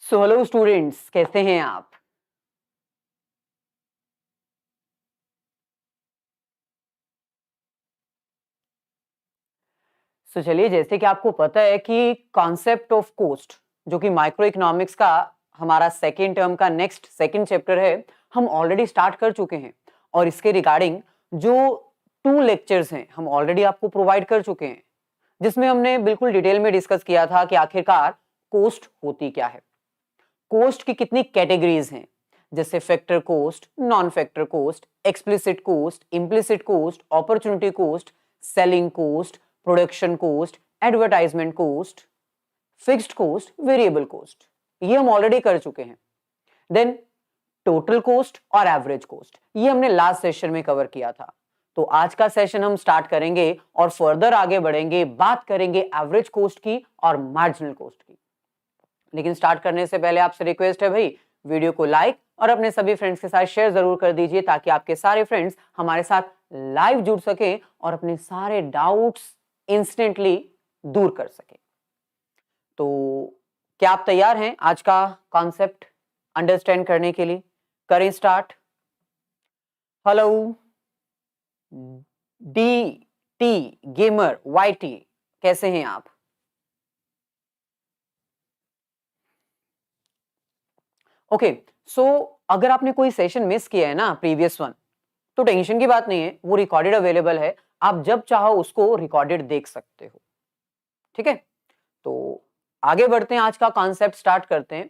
So hello students, कैसे हैं आप। चलिए, जैसे कि आपको पता है कि कॉन्सेप्ट ऑफ कोस्ट जो कि माइक्रो इकोनॉमिक्स का हमारा सेकेंड टर्म का नेक्स्ट सेकेंड चैप्टर है, हम ऑलरेडी स्टार्ट कर चुके हैं। और इसके रिगार्डिंग जो 2 लेक्चर्स हैं हम ऑलरेडी आपको प्रोवाइड कर चुके हैं, जिसमें हमने बिल्कुल डिटेल में डिस्कस किया था कि आखिरकार कोस्ट होती क्या है, कोस्ट की कितनी कैटेगरीज हैं, जैसे factor cost, non factor cost, explicit cost, implicit cost, opportunity cost, selling cost, production cost, advertisement cost, fixed cost, variable cost. ये हम ऑलरेडी कर चुके हैं। देन टोटल कोस्ट और एवरेज कोस्ट, ये हमने लास्ट सेशन में कवर किया था। तो आज का सेशन हम स्टार्ट करेंगे और फर्दर आगे बढ़ेंगे, बात करेंगे एवरेज कोस्ट की और मार्जिनल कोस्ट की। लेकिन स्टार्ट करने से पहले आपसे रिक्वेस्ट है भाई, वीडियो को लाइक और अपने सभी फ्रेंड्स के साथ शेयर जरूर कर दीजिए, ताकि आपके सारे फ्रेंड्स हमारे साथ लाइव जुड़ सके और अपने सारे डाउट्स इंस्टेंटली दूर कर सके। तो क्या आप तैयार हैं आज का कॉन्सेप्ट अंडरस्टैंड करने के लिए? करें start. Hello D T gamer Y T, कैसे हैं आप? ओके, सो अगर आपने कोई सेशन मिस किया है ना प्रीवियस वन, तो टेंशन की बात नहीं है, वो रिकॉर्डेड अवेलेबल है, आप जब चाहो उसको रिकॉर्डेड देख सकते हो। ठीक है, तो आगे बढ़ते हैं, आज का कॉन्सेप्ट स्टार्ट करते हैं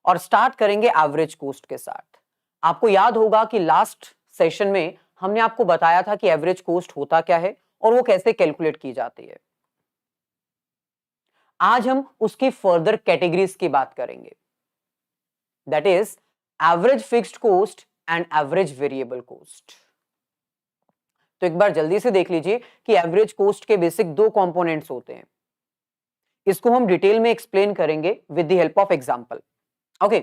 और स्टार्ट करेंगे एवरेज कोस्ट के साथ। आपको याद होगा कि लास्ट सेशन में हमने आपको बताया था कि एवरेज कोस्ट होता क्या है और वो कैसे कैलकुलेट की जाती है। आज हम उसकी फर्दर कैटेगरीज की बात करेंगे, that is average fixed cost and average variable cost. तो एक बार जल्दी से देख लीजिए कि एवरेज कोस्ट के बेसिक 2 कंपोनेंट्स होते हैं। इसको हम डिटेल में एक्सप्लेन करेंगे with the help of example. Okay,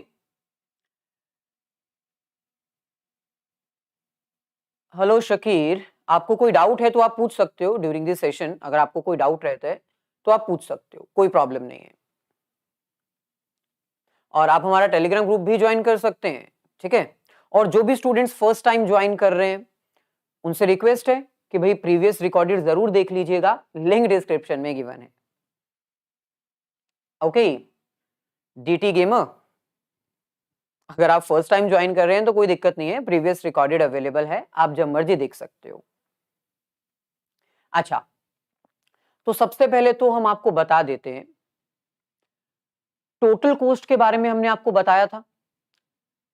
hello Shakir, आपको कोई डाउट है तो आप पूछ सकते हो ड्यूरिंग दिस सेशन। अगर आपको कोई डाउट रहता है तो आप पूछ सकते हो, कोई प्रॉब्लम नहीं है। और आप हमारा टेलीग्राम ग्रुप भी ज्वाइन कर सकते हैं। ठीक है, और जो भी स्टूडेंट्स फर्स्ट टाइम ज्वाइन कर रहे हैं उनसे रिक्वेस्ट है कि भाई प्रीवियस रिकॉर्डेड जरूर देख लीजिएगा, लिंक डिस्क्रिप्शन में गिवन है। ओके डीटी गेमर, अगर आप फर्स्ट टाइम ज्वाइन कर रहे हैं तो कोई दिक्कत नहीं है, प्रीवियस रिकॉर्डेड अवेलेबल है, आप जब मर्जी देख सकते हो। अच्छा, तो सबसे पहले तो हम आपको बता देते हैं, टोटल कोस्ट के बारे में हमने आपको बताया था।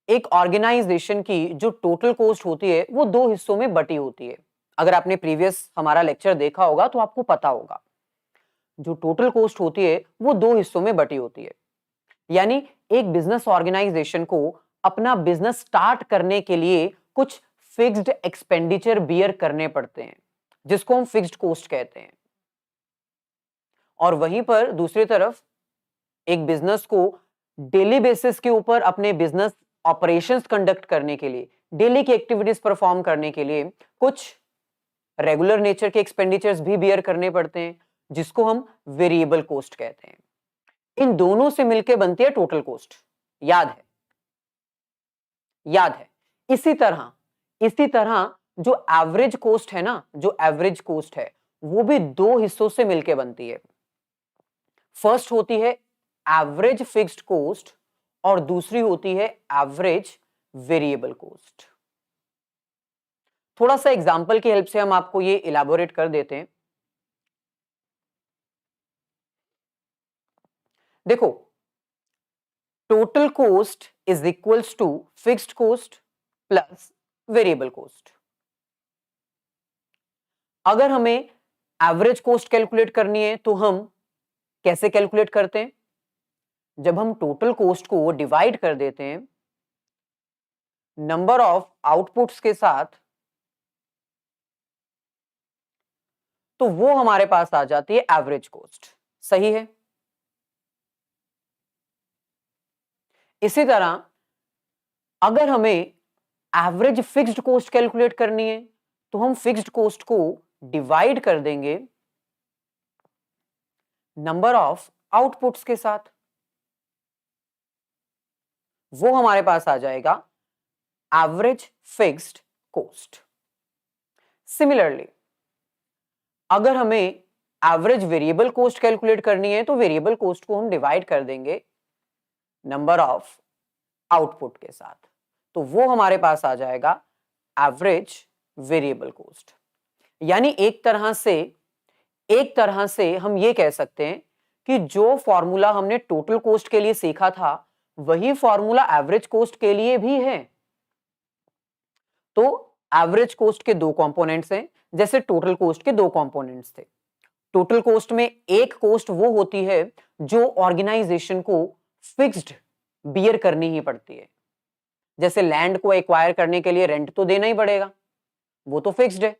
एक ऑर्गेनाइजेशन की जो टोटल कोस्ट होती है वो 2 हिस्सों में बटी होती है। अगर आपने प्रीवियस हमारा लेक्चर देखा होगा तो आपको पता होगा, जो टोटल कोस्ट होती है वो 2 हिस्सों में बटी होती है। यानी एक बिजनेस ऑर्गेनाइजेशन को अपना बिजनेस स्टार्ट करने के लिए कुछ फिक्स्ड एक्सपेंडिचर बियर करने पड़ते हैं, जिसको हम फिक्स्ड कोस्ट कहते हैं। और वहीं पर दूसरी तरफ एक बिजनेस को डेली बेसिस के ऊपर अपने बिजनेस ऑपरेशंस कंडक्ट करने के लिए, डेली की एक्टिविटीज परफॉर्म करने के लिए कुछ रेगुलर नेचर के एक्सपेंडिचर्स भी बियर करने पड़ते हैं, जिसको हम वेरिएबल कोस्ट कहते हैं। इन दोनों से मिलकर बनती है टोटल कोस्ट। याद है? याद है। इसी तरह जो एवरेज कोस्ट है ना, जो एवरेज कोस्ट है वो भी 2 हिस्सों से मिलकर बनती है। फर्स्ट होती है एवरेज फिक्स्ड कोस्ट और दूसरी होती है एवरेज वेरिएबल कोस्ट। थोड़ा सा एग्जांपल की हेल्प से हम आपको ये इलाबोरेट कर देते हैं। देखो, total cost is equals to fixed cost plus variable cost. अगर हमें एवरेज कोस्ट कैलकुलेट करनी है तो हम कैसे कैलकुलेट करते हैं? जब हम टोटल कोस्ट को डिवाइड कर देते हैं नंबर ऑफ आउटपुट्स के साथ, तो वो हमारे पास आ जाती है एवरेज कोस्ट। सही है? इसी तरह अगर हमें एवरेज फिक्स्ड कोस्ट कैलकुलेट करनी है तो हम फिक्स्ड कोस्ट को डिवाइड कर देंगे नंबर ऑफ आउटपुट्स के साथ। वो हमारे पास आ जाएगा एवरेज फिक्स्ड कॉस्ट। सिमिलरली अगर हमें एवरेज वेरिएबल कॉस्ट कैलकुलेट करनी है तो वेरिएबल कॉस्ट को हम डिवाइड कर देंगे नंबर ऑफ आउटपुट के साथ, तो वो हमारे पास आ जाएगा एवरेज वेरिएबल कॉस्ट। यानी एक तरह से हम ये कह सकते हैं कि जो फॉर्मूला हमने टोटल कॉस्ट के लिए सीखा था वही फॉर्मूला एवरेज कॉस्ट के लिए भी है। तो एवरेज कॉस्ट के दो कंपोनेंट्स हैं, जैसे टोटल कॉस्ट के दो कंपोनेंट्स थे। टोटल कॉस्ट में एक कॉस्ट वो होती है जो ऑर्गेनाइजेशन को फिक्स्ड बियर करनी ही पड़ती है, जैसे लैंड को एक्वायर करने के लिए रेंट तो देना ही पड़ेगा, वो तो फिक्स्ड है।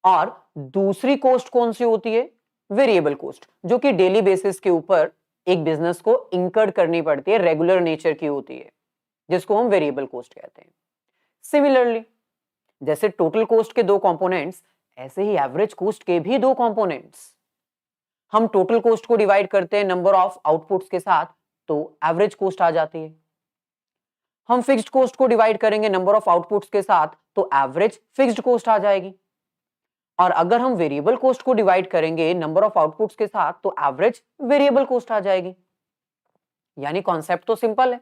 और दूसरी कॉस्ट कौन सी होती है? वेरिएबल कॉस्ट, जो कि डेली बेसिस के ऊपर एक बिजनेस को इंकर्ड करनी पड़ती है, रेगुलर नेचर की होती है, जिसको हम वेरिएबल कॉस्ट कहते हैं। सिमिलरली जैसे टोटल कॉस्ट के दो कंपोनेंट्स, ऐसे ही एवरेज कॉस्ट के भी दो कंपोनेंट्स। हम टोटल कॉस्ट को डिवाइड करते हैं नंबर ऑफ आउटपुट्स के साथ, तो एवरेज कॉस्ट आ जाती है। हम फिक्स्ड कॉस्ट को डिवाइड करेंगे नंबर ऑफ आउटपुट्स के साथ, तो एवरेज फिक्स्ड कॉस्ट आ जाएगी। और अगर हम वेरिएबल कॉस्ट को डिवाइड करेंगे नंबर ऑफ आउटपुट्स के साथ, तो एवरेज वेरिएबल कॉस्ट आ जाएगी। यानी कॉन्सेप्ट तो सिंपल है।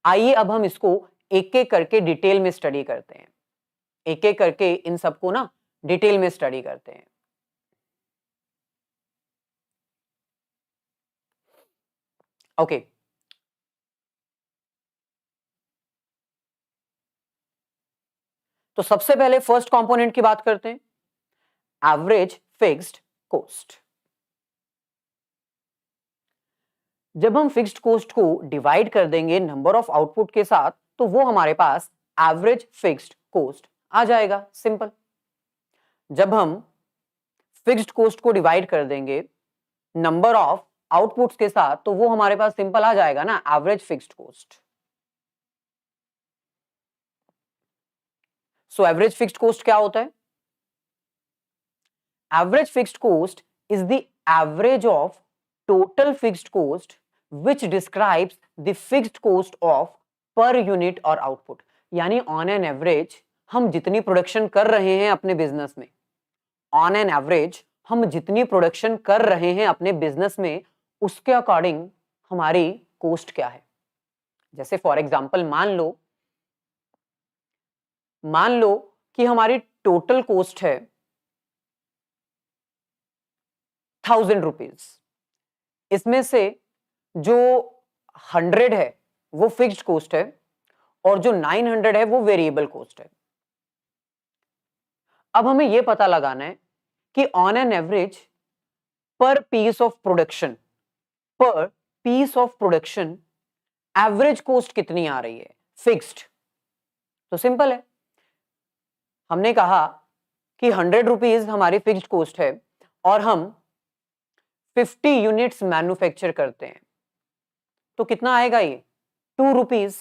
आइए अब हम इसको एक एक करके डिटेल में स्टडी करते हैं, एक एक करके इन सबको ना डिटेल में स्टडी करते हैं। ओके तो सबसे पहले फर्स्ट कंपोनेंट की बात करते हैं, एवरेज फिक्स्ड कॉस्ट। जब हम फिक्स्ड कॉस्ट को डिवाइड कर देंगे नंबर ऑफ आउटपुट के साथ, तो वो हमारे पास एवरेज फिक्स्ड कॉस्ट आ जाएगा। सिंपल। जब हम फिक्स्ड कॉस्ट को डिवाइड कर देंगे नंबर ऑफ आउटपुट्स के साथ, तो वो हमारे पास सिंपल आ जाएगा ना, average fixed cost. So average fixed cost क्या होता है? Average fixed cost is the average of total fixed cost which describes the fixed cost of per unit or output। यानी ऑन एन एवरेज हम जितनी production कर रहे हैं अपने बिजनेस में, ऑन एन एवरेज हम जितनी प्रोडक्शन कर रहे हैं अपने बिजनेस में, उसके अकॉर्डिंग हमारी कॉस्ट क्या है। जैसे फॉर एग्जांपल मान लो कि हमारी टोटल कॉस्ट है 1000 रुपीज, इसमें से जो 100 है वो फिक्स्ड कॉस्ट है और जो 900 है वो वेरिएबल कॉस्ट है। अब हमें यह पता लगाना है कि on an average per piece of production average cost कितनी आ रही है फिक्स्ड। तो सिंपल है, हमने कहा कि 100 रुपीज हमारी फिक्स्ड कॉस्ट है और हम 50 यूनिट्स मैन्युफैक्चर करते हैं, तो कितना आएगा ये? 2 रुपीज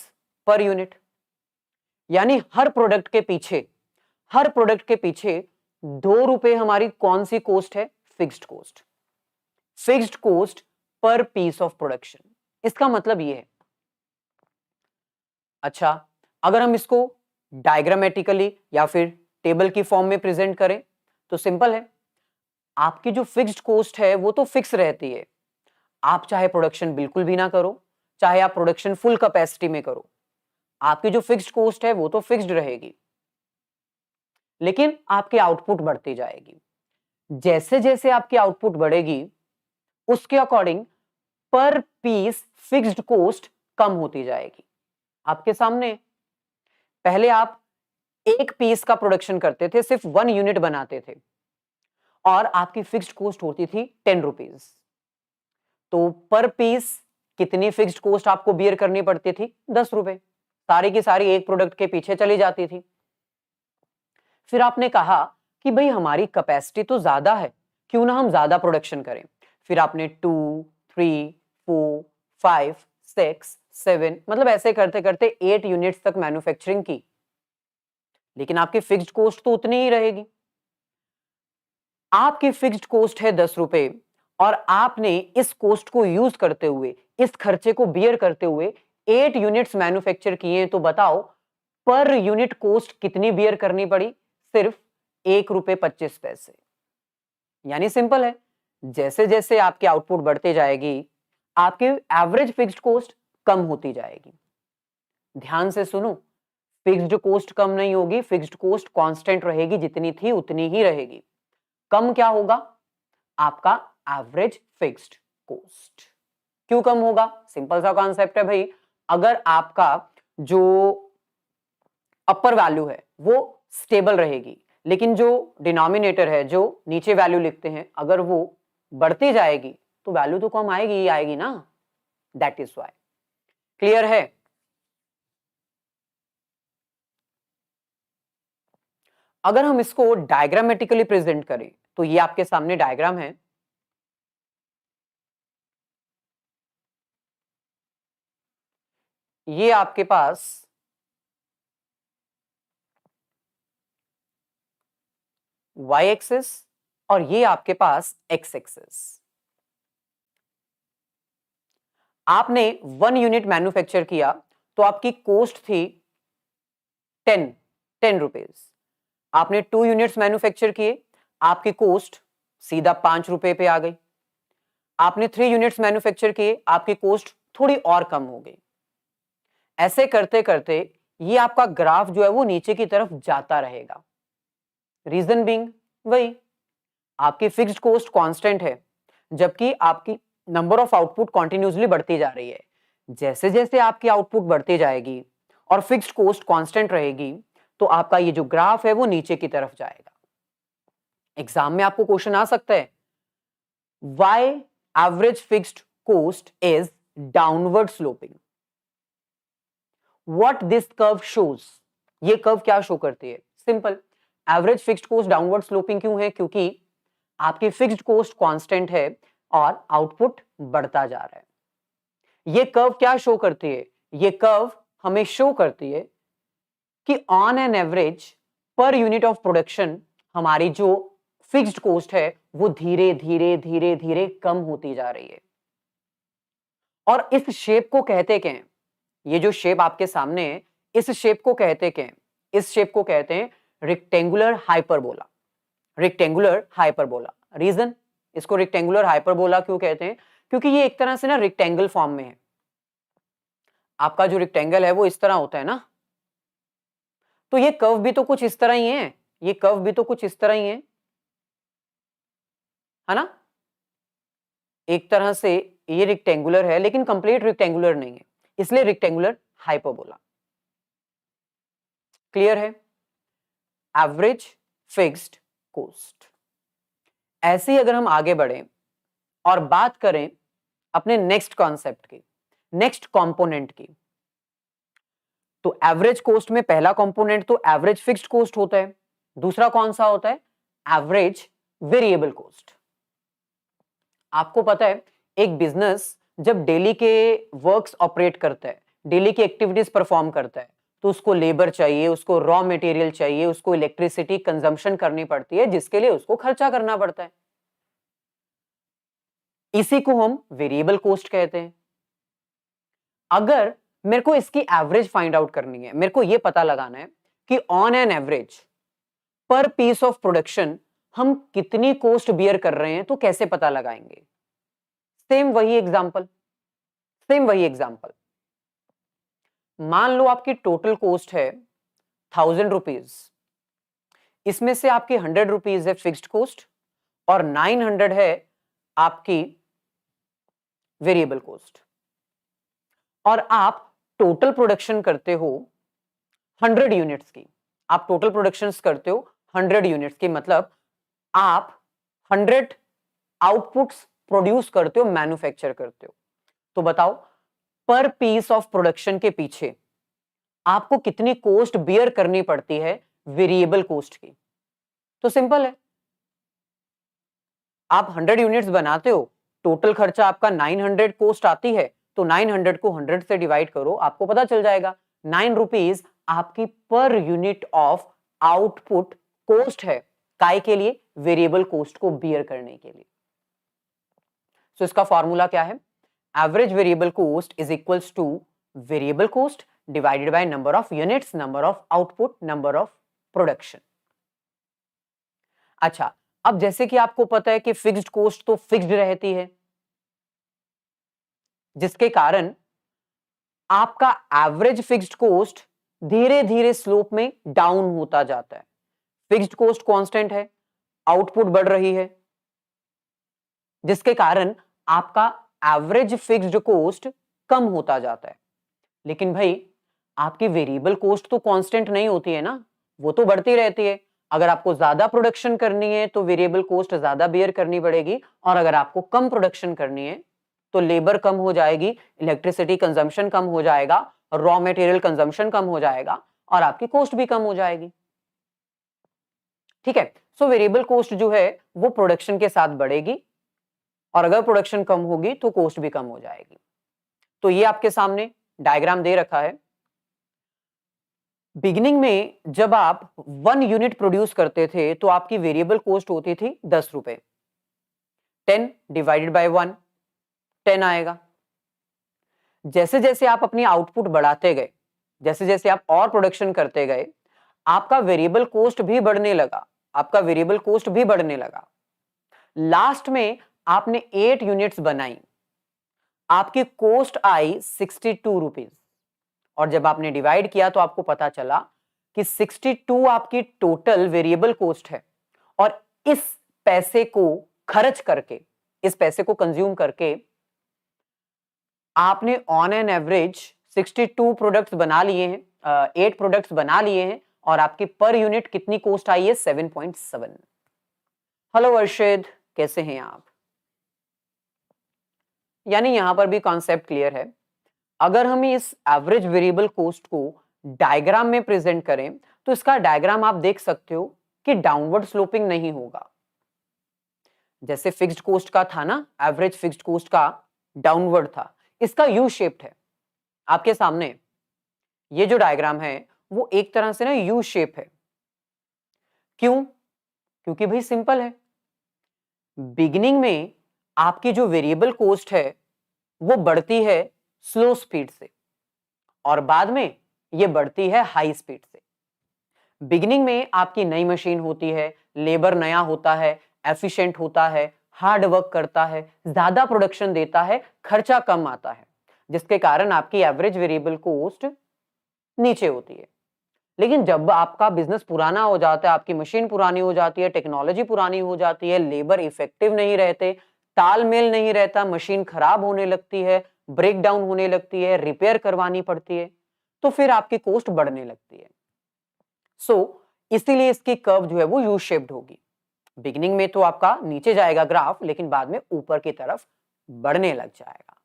पर यूनिट। यानी हर प्रोडक्ट के पीछे 2 रुपए हमारी कौन सी कॉस्ट है? Fixed cost per piece of production. इसका मतलब ये है। अच्छा, अगर हम इसको डायग्रामेटिकली या फिर टेबल की फॉर्म में प्रेजेंट करें तो सिंपल है, आपकी जो फिक्स्ड कॉस्ट है वो तो फिक्स रहती है। आप चाहे प्रोडक्शन बिल्कुल भी ना करो, चाहे आप प्रोडक्शन फुल कैपेसिटी में करो, आपकी जो फिक्स्ड कॉस्ट है वो तो फिक्स्ड रहेगी, लेकिन आपकी आउटपुट बढ़ती जाएगी। जैसे जैसे आपकी आउटपुट बढ़ेगी उसके अकॉर्डिंग पर पीस फिक्स्ड कॉस्ट कम होती जाएगी। आपके सामने पहले आप एक पीस का प्रोडक्शन करते थे, सिर्फ 1 यूनिट बनाते थे और आपकी फिक्स्ड कॉस्ट होती थी 10 रुपीज। तो पर पीस कितनी फिक्स्ड कॉस्ट आपको बियर करनी पड़ती थी? 10 रुपए। सारी की सारी एक प्रोडक्ट के पीछे चली जाती थी। फिर आपने कहा कि भाई हमारी कैपेसिटी तो ज्यादा है, क्यों ना हम ज्यादा प्रोडक्शन करें। फिर आपने 2, 3, 4, 5, 6, 7 मतलब ऐसे करते करते 8 यूनिट्स तक मैन्युफैक्चरिंग की, लेकिन आपकी फिक्स्ड कॉस्ट तो उतनी ही रहेगी। आपकी फिक्स्ड कॉस्ट है 10 रुपए और आपने इस कॉस्ट को यूज करते हुए इस खर्चे को बियर करते हुए 8 यूनिट्स मैन्युफैक्चर किए, तो बताओ पर यूनिट कॉस्ट कितनी बियर करनी पड़ी? सिर्फ ₹1.25। यानी सिंपल है, जैसे जैसे आपकी आउटपुट बढ़ते जाएगी, आपकी एवरेज फिक्स्ड कॉस्ट कम होती जाएगी। ध्यान से सुनो, फिक्स्ड कॉस्ट कम नहीं होगी, फिक्स्ड कॉस्ट कांस्टेंट रहेगी, जितनी थी उतनी ही रहेगी। कम क्या होगा? आपका एवरेज फिक्स्ड कॉस्ट। क्यों कम होगा? सिंपल सा कॉन्सेप्ट है भाई, अगर आपका जो अपर वैल्यू है वो स्टेबल रहेगी, लेकिन जो डिनोमिनेटर है, जो नीचे वैल्यू लिखते हैं, अगर वो बढ़ती जाएगी तो वैल्यू तो कम आएगी ही आएगी ना। That is why. क्लियर है? अगर हम इसको डायग्रामेटिकली प्रेजेंट करें तो ये आपके सामने डायग्राम है। ये आपके पास y एक्सिस और ये आपके पास x एक्सिस। आपने 1 यूनिट मैन्युफैक्चर किया तो आपकी कॉस्ट थी 10 रुपीज। आपने 2 यूनिट्स मैन्युफैक्चर किए, आपकी कॉस्ट सीधा ₹5 पे आ गई। आपने 3 यूनिट्स मैन्युफैक्चर किए, आपकी कॉस्ट थोड़ी और कम हो गई। ऐसे करते करते ये आपका ग्राफ जो है वो नीचे की तरफ जाता रहेगा। रीजन बीइंग वही, आपकी फिक्स्ड कॉस्ट कांस्टेंट है, जबकि आपकी नंबर ऑफ आउटपुट कंटिन्यूअसली बढ़ती जा रही है। जैसे जैसे आपकी आउटपुट बढ़ती जाएगी और फिक्स्ड कॉस्ट कांस्टेंट रहेगी, तो आपका ये जो ग्राफ है वो नीचे की तरफ जाएगा। एग्जाम में आपको क्वेश्चन आ सकता है, why average fixed cost is downward sloping? What this curve shows? ये कर्व क्या शो करती है? Simple, average fixed cost downward sloping क्यों है? क्योंकि आपकी फिक्स्ड कॉस्ट कांस्टेंट है और आउटपुट बढ़ता जा रहा है। ये कर्व क्या शो करती है? ये कर्व हमें शो करती है कि on an average per unit of production हमारी जो फिक्स्ड कॉस्ट है वो धीरे धीरे धीरे धीरे कम होती जा रही है। और इस शेप को कहते क्या हैं? ये जो शेप आपके सामने है, इस शेप को कहते क्या हैं? इस शेप को कहते हैं rectangular hyperbola. Rectangular hyperbola. Reason, इसको रेक्टेंगुलर हाइपरबोला क्यों कहते हैं? क्योंकि ये एक तरह से ना रेक्टेंगल फॉर्म में है। आपका जो रेक्टेंगल है वो इस तरह होता है ना, तो ये कर्व भी तो कुछ इस तरह ही है, ये कर्व भी तो कुछ इस तरह ही है ना? एक तरह से ये रेक्टेंगुलर है लेकिन कंप्लीट रेक्टेंगुलर नहीं है, इसलिए रेक्टेंगुलर हाइपरबोला। क्लियर है? Average fixed cost. ऐसे ही अगर हम आगे बढ़े और बात करें अपने नेक्स्ट कॉन्सेप्ट की, नेक्स्ट कंपोनेंट की, तो एवरेज कॉस्ट में पहला कंपोनेंट तो एवरेज फिक्स्ड कॉस्ट होता है, दूसरा कौन सा होता है? Average variable cost. आपको पता है, एक बिजनेस जब डेली के वर्क्स ऑपरेट करता है, डेली की एक्टिविटीज परफॉर्म करता है, तो उसको लेबर चाहिए, उसको रॉ मटेरियल चाहिए, उसको इलेक्ट्रिसिटी कंजम्पशन करनी पड़ती है, जिसके लिए उसको खर्चा करना पड़ता है। इसी को हम वेरिएबल कॉस्ट कहते हैं। अगर मेरे को इसकी एवरेज फाइंड आउट करनी है, मेरे को यह पता लगाना है कि on an average per piece of production हम कितनी कॉस्ट बियर कर रहे हैं, तो कैसे पता लगाएंगे? सेम वही एग्जांपल, सेम वही एग्जांपल। मान लो आपकी टोटल कॉस्ट है 1000 रुपीज, इसमें से आपकी 100 रुपीज है फिक्स्ड कॉस्ट और 900 है आपकी वेरिएबल कॉस्ट, और आप टोटल प्रोडक्शन करते हो 100 यूनिट्स की। आप टोटल प्रोडक्शन करते हो 100 यूनिट्स की, मतलब आप 100 आउटपुट्स प्रोड्यूस करते हो, मैन्युफैक्चर करते हो। तो बताओ पर पीस ऑफ प्रोडक्शन के पीछे आपको कितनी कॉस्ट बियर करनी पड़ती है वेरिएबल कॉस्ट की? तो सिंपल है, आप 100 यूनिट्स बनाते हो, टोटल खर्चा आपका 900 कॉस्ट आती है, तो 900 को 100 से डिवाइड करो, आपको पता चल जाएगा 9 रुपीज आपकी per unit of output cost है। काय के लिए? वेरिएबल कॉस्ट को बियर करने के लिए। तो इसका फॉर्मूला क्या है? Average variable coast is equals two variable cost divided by number of units, number of output, number of production. अच्छा, अब जैसे कि आपको पता है कि फिक्स्ड कोस्ट तो फिक्स्ड रहती है, जिसके कारण आपका एवरेज फिक्स्ड कोस्ट धीरे धीरे स्लोप में डाउन होता जाता है। फिक्स्ड कोस्ट कांस्टेंट है, आउटपुट बढ़ रही है, जिसके कारण आपका एवरेज फिक्स्ड कोस्ट कम होता जाता है। लेकिन भाई आपकी वेरिएबल कोस्ट तो कांस्टेंट नहीं होती है ना, वो तो बढ़ती रहती है। अगर आपको ज्यादा प्रोडक्शन करनी है तो वेरिएबल कोस्ट ज्यादा बेयर करनी पड़ेगी, और अगर आपको कम प्रोडक्शन करनी है तो लेबर कम हो जाएगी, इलेक्ट्रिसिटी कंजम्पशन कम हो जाएगा, रॉ मटेरियल कंजम्पशन कम हो जाएगा, और आपकी कॉस्ट भी कम हो जाएगी। ठीक है, सो वेरिएबल कोस्ट जो है वो प्रोडक्शन के साथ बढ़ेगी, और अगर प्रोडक्शन कम होगी तो कॉस्ट भी कम हो जाएगी। तो ये आपके सामने डायग्राम दे रखा है। बिगिनिंग में जब आप 1 यूनिट प्रोड्यूस करते थे तो आपकी वेरिएबल कॉस्ट होती थी 10 रुपए। 10 डिवाइडेड बाय 1 10 आएगा। जैसे जैसे आप अपनी आउटपुट बढ़ाते गए, जैसे जैसे आप और प्रोडक्शन करते गए, आपका वेरिएबल कॉस्ट भी बढ़ने लगा, आपका वेरिएबल कॉस्ट भी बढ़ने लगा। लास्ट में आपने 8 यूनिट्स बनाई, आपकी कॉस्ट आई 62 रुपीज, और जब आपने डिवाइड किया तो आपको पता चला कि 62 आपकी टोटल वेरिएबल कॉस्ट है, और इस पैसे को खर्च करके, इस पैसे को कंज्यूम करके आपने ऑन एन एवरेज 62 प्रोडक्ट्स बना लिए हैं, 8 प्रोडक्ट्स बना लिए हैं, और आपकी पर यूनिट कितनी कॉस्ट आई है? 7.7। हेलो अर्शद, कैसे हैं आप? यानी यहां पर भी कॉन्सेप्ट क्लियर है। अगर हम इस एवरेज वेरिएबल कॉस्ट को डायग्राम में प्रेजेंट करें तो इसका डायग्राम आप देख सकते हो कि डाउनवर्ड स्लोपिंग नहीं होगा। जैसे फिक्स्ड कोस्ट का था ना, एवरेज फिक्स्ड कोस्ट का डाउनवर्ड था, इसका यू शेप्ड है। आपके सामने ये जो डायग्राम है वो एक तरह से ना यू शेप है। क्यों? क्योंकि भाई सिंपल है, बिगिनिंग में आपकी जो वेरिएबल कॉस्ट है वो बढ़ती है स्लो स्पीड से, और बाद में ये बढ़ती है हाई स्पीड से। बिगिनिंग में आपकी नई मशीन होती है, लेबर नया होता है, एफिशिएंट होता है, हार्ड वर्क करता है, ज्यादा प्रोडक्शन देता है, खर्चा कम आता है, जिसके कारण आपकी एवरेज वेरिएबल कॉस्ट नीचे होती है। लेकिन जब आपका बिजनेस पुराना हो जाता है, आपकी मशीन पुरानी हो जाती है, टेक्नोलॉजी पुरानी हो जाती है, लेबर इफेक्टिव नहीं रहते, तालमेल नहीं रहता, मशीन खराब होने लगती है, ब्रेक डाउन होने लगती है, रिपेयर करवानी पड़ती है, तो फिर आपकी कॉस्ट बढ़ने लगती है। इसीलिए इसकी कर्व जो है वो यू शेप्ड होगी। बिगिनिंग में तो आपका नीचे जाएगा ग्राफ, लेकिन बाद में ऊपर की तरफ बढ़ने लग जाएगा।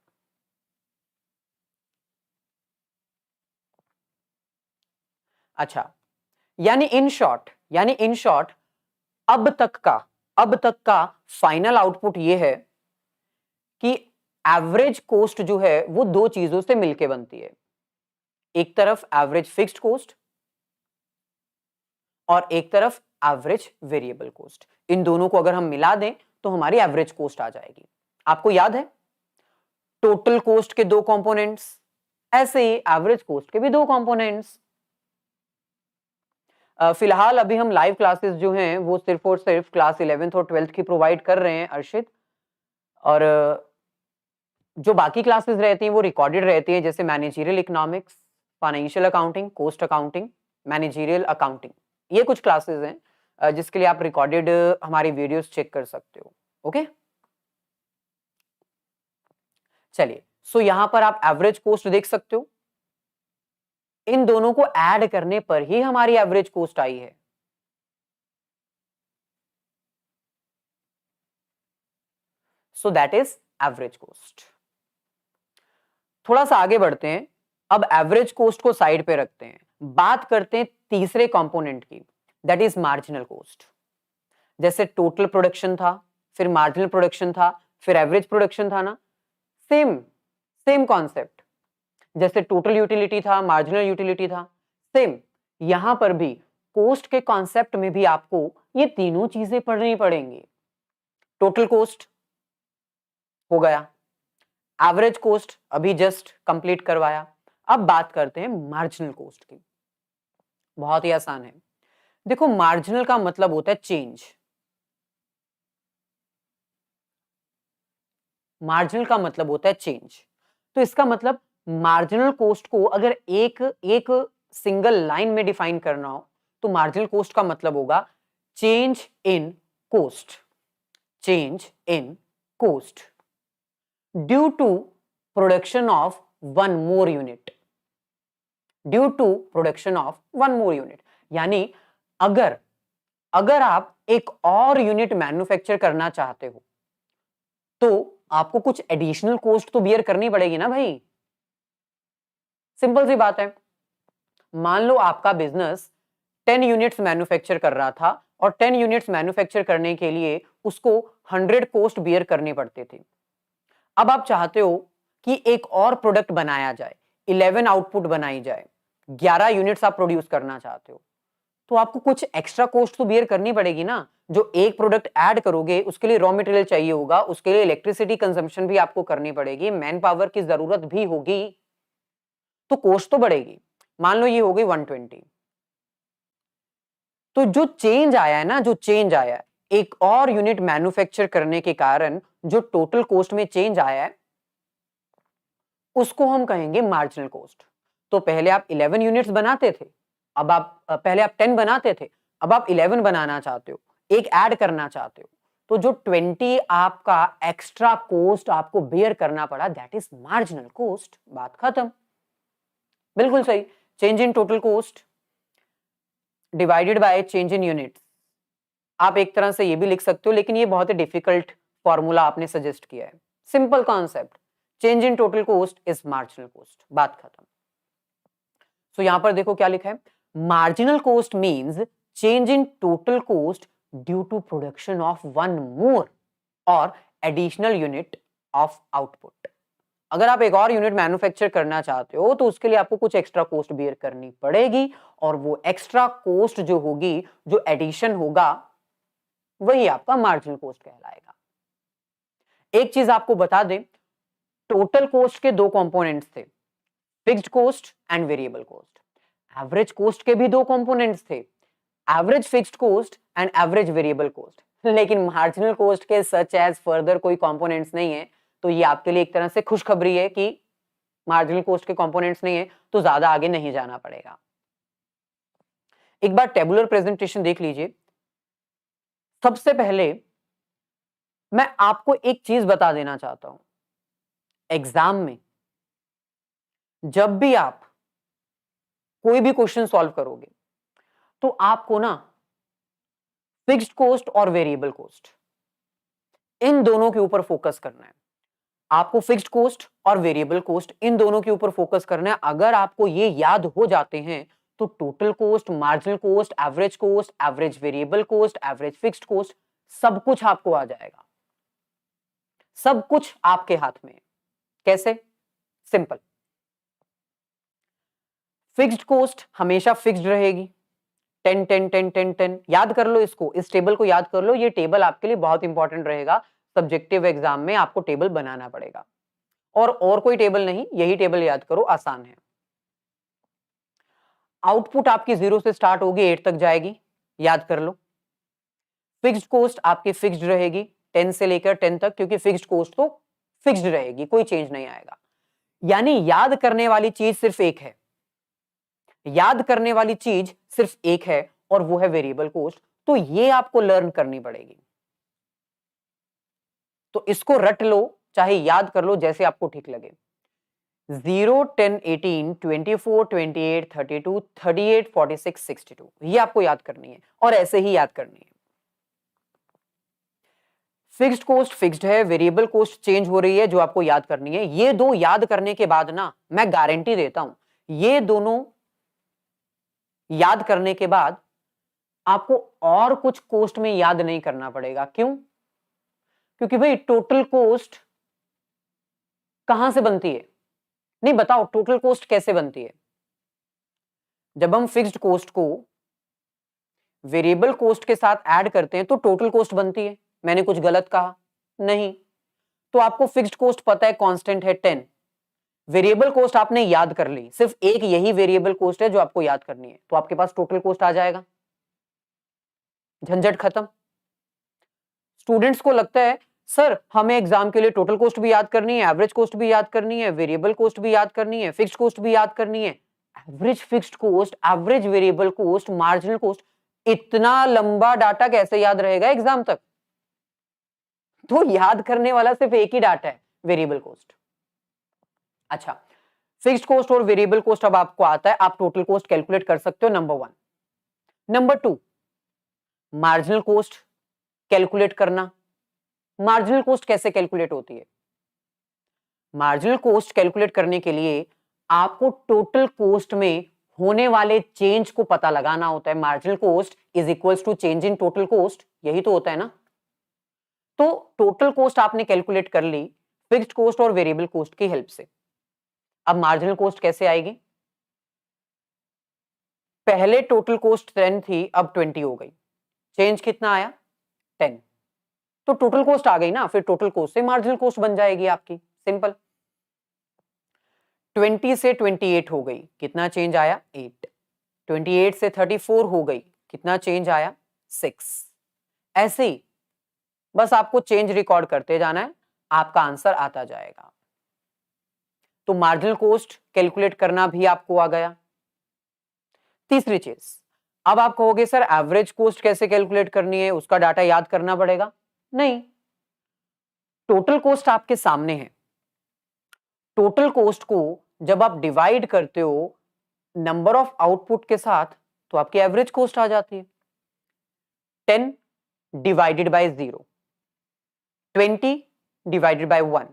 अच्छा, यानी इन शॉर्ट अब तक का फाइनल आउटपुट ये है कि एवरेज कॉस्ट जो है वो दो चीजों से मिलकर बनती है। एक तरफ एवरेज फिक्स्ड कॉस्ट और एक तरफ एवरेज वेरिएबल कॉस्ट। इन दोनों को अगर हम मिला दें तो हमारी एवरेज कॉस्ट आ जाएगी। आपको याद है टोटल कॉस्ट के दो कंपोनेंट्स, ऐसे ही एवरेज कॉस्ट के भी दो कंपोनेंट्स। फिलहाल अभी हम लाइव क्लासेस जो हैं वो सिर्फ और सिर्फ क्लास 11th और 12th की प्रोवाइड कर रहे हैं अर्शित, और जो बाकी क्लासेस रहती हैं वो रिकॉर्डेड रहती हैं, जैसे managerial economics, financial accounting, cost accounting, managerial accounting. ये कुछ क्लासेस हैं जिसके लिए आप रिकॉर्डेड हमारी वीडियोस चेक कर सकते हो। ओके, चलिए, सो यहां पर आप एवरेज कॉस्ट देख सकते हो। इन दोनों को ऐड करने पर ही हमारी एवरेज कॉस्ट आई है। So that is average cost. थोड़ा सा आगे बढ़ते हैं, अब एवरेज कॉस्ट को साइड पे रखते हैं, बात करते हैं तीसरे कंपोनेंट की, दैट इज मार्जिनल कॉस्ट। जैसे टोटल प्रोडक्शन था, फिर मार्जिनल प्रोडक्शन था, फिर एवरेज प्रोडक्शन था ना, सेम कॉन्सेप्ट। जैसे टोटल यूटिलिटी था, मार्जिनल यूटिलिटी था, सेम यहां पर भी कॉस्ट के कॉन्सेप्ट में भी आपको ये तीनों चीजें पढ़नी पड़ेंगी। टोटल कॉस्ट हो गया, एवरेज कोस्ट अभी जस्ट कंप्लीट करवाया। अब बात करते हैं मार्जिनल कोस्ट की। बहुत ही आसान है। देखो, मार्जिनल का मतलब होता है चेंज। मार्जिनल का मतलब होता है चेंज। तो इसका मतलब मार्जिनल कोस्ट को अगर एक एक सिंगल लाइन में डिफाइन करना हो तो मार्जिनल कोस्ट का मतलब होगा change in cost. Change in cost due to production of one more unit. Due to production of one more unit, यानी अगर अगर आप एक और यूनिट मैन्युफैक्चर करना चाहते हो तो आपको कुछ एडिशनल कॉस्ट तो बियर करनी पड़ेगी ना भाई। सिंपल सी बात है। मान लो आपका बिजनेस 10 यूनिट्स मैन्युफैक्चर कर रहा था और 10 यूनिट्स मैन्युफैक्चर करने के लिए उसको 100 कॉस्ट बियर करने पड़ते थे। अब आप चाहते हो कि एक और प्रोडक्ट बनाया जाए, 11 आउटपुट बनाई जाए, 11 यूनिट्स आप प्रोड्यूस करना चाहते हो, तो आपको कुछ एक्स्ट्रा कॉस्ट तो बियर करनी पड़ेगी ना। जो एक प्रोडक्ट ऐड करोगे उसके लिए रॉ मटेरियल चाहिए होगा, उसके लिए इलेक्ट्रिसिटी कंजम्पशन भी आपको करनी पड़ेगी, मैन पावर की जरूरत भी होगी, तो कॉस्ट तो बढ़ेगी। मान लो ये हो गई 120। तो जो चेंज आया है ना, जो चेंज आया है एक और यूनिट मैन्युफैक्चर करने के कारण जो टोटल कॉस्ट में चेंज आया है उसको हम कहेंगे मार्जिनल कॉस्ट। तो पहले आप 11 यूनिट्स बनाते थे, अब आप पहले आप 10 बनाते थे, अब आप 11 बनाना चाहते हो, एक ऐड करना चाहते हो, तो जो 20 आपका एक्स्ट्रा कॉस्ट आपको बेयर करना पड़ा, दैट इज मार्जिनल कॉस्ट। बात खत्म। बिल्कुल सही। Change in total cost divided by change in units. आप एक तरह से ये भी लिख सकते हो, लेकिन ये बहुत ही डिफिकल्ट फॉर्मूला आपने सजेस्ट किया है। Simple concept, change in total cost is marginal cost. बात खत्म। सो यहां पर देखो क्या लिखा है, marginal cost means change in total cost due to production of one more और एडिशनल यूनिट ऑफ आउटपुट। अगर आप एक और यूनिट मैन्युफैक्चर करना चाहते हो तो उसके लिए आपको कुछ एक्स्ट्रा कॉस्ट बियर करनी पड़ेगी, और वो एक्स्ट्रा कॉस्ट जो होगी, जो एडिशन होगा, वही आपका मार्जिनल कॉस्ट कहलाएगा। एक चीज आपको बता दें, टोटल कॉस्ट के दो कंपोनेंट्स थे, fixed cost and variable cost. Average cost के भी दो कंपोनेंट्स थे, average fixed cost and average variable cost. लेकिन मार्जिनल कॉस्ट के सच एज फर्दर कोई कंपोनेंट्स नहीं है, तो ये आपके लिए एक तरह से खुशखबरी है कि मार्जिनल कॉस्ट के कंपोनेंट्स नहीं है, तो ज्यादा आगे नहीं जाना पड़ेगा। एक बार टेबुलर प्रेजेंटेशन देख लीजिए। सबसे पहले मैं आपको एक चीज बता देना चाहता हूं, एग्जाम में जब भी आप कोई भी क्वेश्चन सॉल्व करोगे तो आपको ना फिक्स्ड कॉस्ट और वेरिएबल कॉस्ट, इन दोनों के ऊपर फोकस करना है। आपको फिक्स्ड कॉस्ट और वेरिएबल कॉस्ट इन दोनों के ऊपर फोकस करना है। अगर आपको ये याद हो जाते हैं तो total cost, marginal cost, average variable cost, average fixed cost, सब कुछ आपको आ जाएगा। सब कुछ आपके हाथ में है। कैसे? सिंपल। फिक्स्ड कॉस्ट हमेशा फिक्स्ड रहेगी, 10 10 10 10 10। याद कर लो इसको, इस टेबल को याद कर लो। ये टेबल आपके लिए बहुत इंपॉर्टेंट रहेगा। सब्जेक्टिव एग्जाम में आपको टेबल बनाना पड़ेगा, और कोई टेबल नहीं, यही टेबल याद करो, आसान है। आउटपुट आपकी 0 से स्टार्ट होगी, 8 तक जाएगी, याद कर लो। फिक्स्ड कॉस्ट आपकी फिक्स्ड रहेगी 10 से लेकर 10 तक, क्योंकि फिक्स्ड कॉस्ट तो फिक्स्ड रहेगी, कोई चेंज नहीं आएगा। यानी याद करने वाली चीज सिर्फ एक है, याद करने वाली चीज सिर्फ एक है, और वो है वेरिएबल कॉस्ट। तो ये आपको लर्न करनी पड़ेगी। तो इसको रट लो, चाहे याद कर लो, जैसे आपको ठीक लगे। 0 10 18 24 28 32 38 46 62, ये आपको याद करनी है, और ऐसे ही याद करनी है। फिक्स्ड कॉस्ट फिक्स्ड है, वेरिएबल कॉस्ट चेंज हो रही है, जो आपको याद करनी है। ये दो याद करने के बाद ना, मैं गारंटी देता हूं, ये दोनों याद करने के बाद आपको और कुछ कॉस्ट में याद नहीं करना पड़ेगा। क्यों? क्योंकि भाई टोटल कॉस्ट कहां से बनती है? नहीं, बताओ टोटल कॉस्ट कैसे बनती है? जब हम फिक्स्ड कॉस्ट को वेरिएबल कॉस्ट के साथ ऐड करते हैं तो टोटल कॉस्ट बनती है। मैंने कुछ गलत कहा? नहीं। तो आपको फिक्स्ड कॉस्ट पता है कांस्टेंट है 10, वेरिएबल कॉस्ट आपने याद कर ली, सिर्फ एक यही वेरिएबल कॉस्ट है जो आपको याद करनी है, तो आपके पास टोटल कॉस्ट आ जाएगा, झंझट खत्म। स्टूडेंट्स को लगता है सर हमें एग्जाम के लिए टोटल कॉस्ट भी याद करनी है, एवरेज कॉस्ट भी याद करनी है, वेरिएबल कॉस्ट भी याद करनी है, फिक्स्ड कॉस्ट भी याद करनी है, average fixed cost, average variable cost, marginal cost, इतना लंबा डाटा कैसे याद रहेगा एग्जाम तक? तो याद करने वाला सिर्फ एक ही डाटा है, वेरिएबल कॉस्ट। अच्छा, फिक्स्ड कॉस्ट और वेरिएबल कॉस्ट अब आपको आता है, आप टोटल कॉस्ट कैलकुलेट कर सकते हो, number 1। Number 2, marginal cost calculate करना। मार्जिनल कॉस्ट कैसे कैलकुलेट होती है? मार्जिनल कॉस्ट कैलकुलेट करने के लिए आपको टोटल कॉस्ट में होने वाले चेंज को पता लगाना होता है। Marginal cost is equals to change in total cost, यही तो होता है ना। तो टोटल कॉस्ट आपने कैलकुलेट कर ली फिक्स्ड कॉस्ट और वेरिएबल कॉस्ट की हेल्प से। अब मार्जिनल कॉस्ट कैसे आएगी? पहले टोटल कॉस्ट 10 थी, अब 20 हो गई, चेंज कितना आया? 10। तो टोटल कॉस्ट आ गई ना, फिर टोटल कॉस्ट से मार्जिनल कॉस्ट बन जाएगी आपकी, सिंपल। 20 से 28 हो गई, कितना चेंज आया? 8। 28 से 34 हो गई, कितना चेंज आया? 6। ऐसे ही बस आपको चेंज रिकॉर्ड करते जाना है, आपका आंसर आता जाएगा। तो मार्जिनल कॉस्ट कैलकुलेट करना भी आपको आ गया। तीसरी चीज, अब आप कहोगे सर एवरेज कॉस्ट कैसे कैलकुलेट करनी है, उसका डाटा याद करना पड़ेगा? नहीं, टोटल कॉस्ट आपके सामने है। टोटल कॉस्ट को जब आप डिवाइड करते हो नंबर ऑफ आउटपुट के साथ, तो आपकी एवरेज कॉस्ट आ जाती है। 10 divided by 0, 20 divided by 1,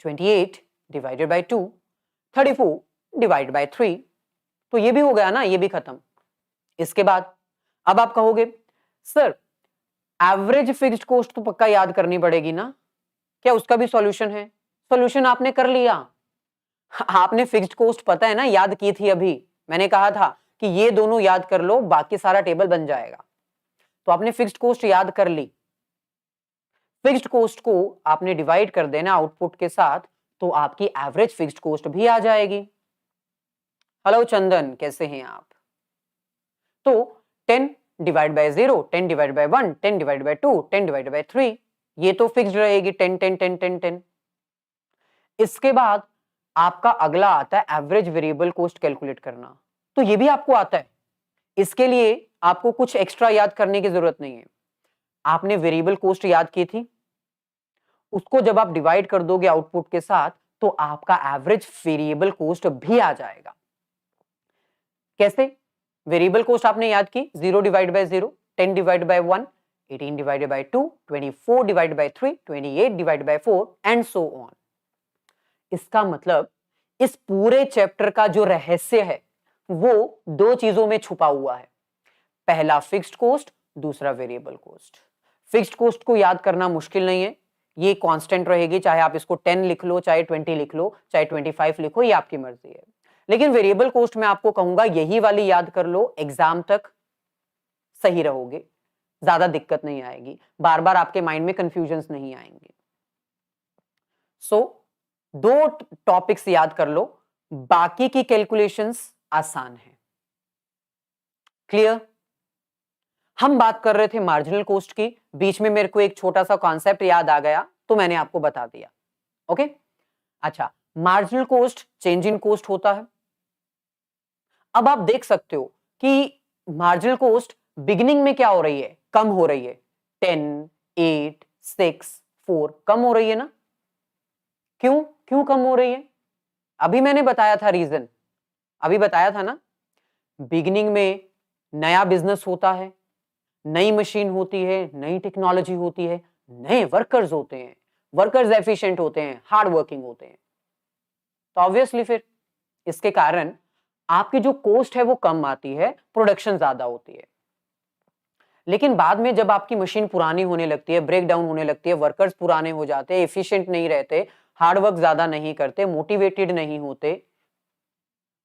28 divided by 2, 34 divided by 3। तो ये भी हो गया ना, ये भी खत्म। इसके बाद अब आप कहोगे सर एवरेज फिक्स्ड कॉस्ट तो पक्का याद करनी पड़ेगी ना, क्या उसका भी सॉल्यूशन है? सॉल्यूशन आपने कर लिया, आपने फिक्स्ड कॉस्ट पता है ना, याद की थी अभी, मैंने कहा था कि ये दोनों याद कर लो, बाकी सारा टेबल बन जाएगा। तो आपने फिक्स्ड कॉस्ट याद कर ली, फिक्स्ड कॉस्ट को आपने डिवाइड कर देना आउटपुट के साथ, तो आपकी एवरेज फिक्स्ड कॉस्ट भी आ जाएगी। हेलो चंदन, कैसे हैं आप? तो 10 divide by 0, 10 divide by 1, 10 divide by 2, 10 divide by 3, ये तो फिक्स्ड रहेगी 10 10 10 10 10। इसके बाद आपका अगला आता है एवरेज वेरिएबल कॉस्ट कैलकुलेट करना, तो ये भी आपको आता है। इसके लिए आपको कुछ एक्स्ट्रा याद करने की जरूरत नहीं है। आपने वेरिएबल कॉस्ट याद की थी, उसको जब आप डिवाइड कर दोगे आउटपुट के साथ, तो आपका एवरेज वेरिएबल कॉस्ट भी आ जाएगा। कैसे? वेरिएबल कॉस्ट आपने याद की, 0 divide by 0, 10 divide by 1, 18 divided by 2, 24 divided by 3, 28 divided by 4 and so on. इसका मतलब इस पूरे चैप्टर का जो रहस्य है वो दो चीजों में छुपा हुआ है, पहला फिक्स्ड कॉस्ट, दूसरा वेरिएबल कॉस्ट। फिक्स्ड कॉस्ट को याद करना मुश्किल नहीं है, ये कांस्टेंट रहेगी, चाहे आप इसको 10 लिख लो, चाहे 20 लिख लो, चाहे 25 लिखो, ये आपकी मर्जी है। लेकिन वेरिएबल कॉस्ट में आपको कहूंगा यही वाली याद कर लो, एग्जाम तक सही रहोगे, ज्यादा दिक्कत नहीं आएगी, बार बार आपके माइंड में कंफ्यूजन्स नहीं आएंगे। सो दो टॉपिक्स याद कर लो, बाकी की कैलकुलेशंस आसान है। क्लियर? हम बात कर रहे थे मार्जिनल कॉस्ट की, बीच में मेरे को एक छोटा सा कॉन्सेप्ट याद आ गया तो मैंने आपको बता दिया। ओके, अच्छा, marginal cost change in cost होता है। अब आप देख सकते हो कि मार्जिनल कॉस्ट बिगिनिंग में क्या हो रही है? कम हो रही है, 10, 8, 6, 4 कम हो रही है ना। क्यों क्यों कम हो रही है? अभी मैंने बताया था रीजन, अभी बताया था ना। बिगिनिंग में नया बिजनेस होता है, नई मशीन होती है, नई टेक्नोलॉजी होती है, नए वर्कर्स होते हैं, वर्कर्स एफिशिएंट होते हैं, हार्ड वर्किंग होते हैं, तो ऑब्वियसली फिर इसके कारण आपकी जो कॉस्ट है वो कम आती है, प्रोडक्शन ज्यादा होती है। लेकिन बाद में जब आपकी मशीन पुरानी होने लगती है, ब्रेक डाउन होने लगती है, वर्कर्स पुराने हो जाते हैं, एफिशिएंट नहीं रहते, हार्ड वर्क ज्यादा नहीं करते, मोटिवेटेड नहीं होते,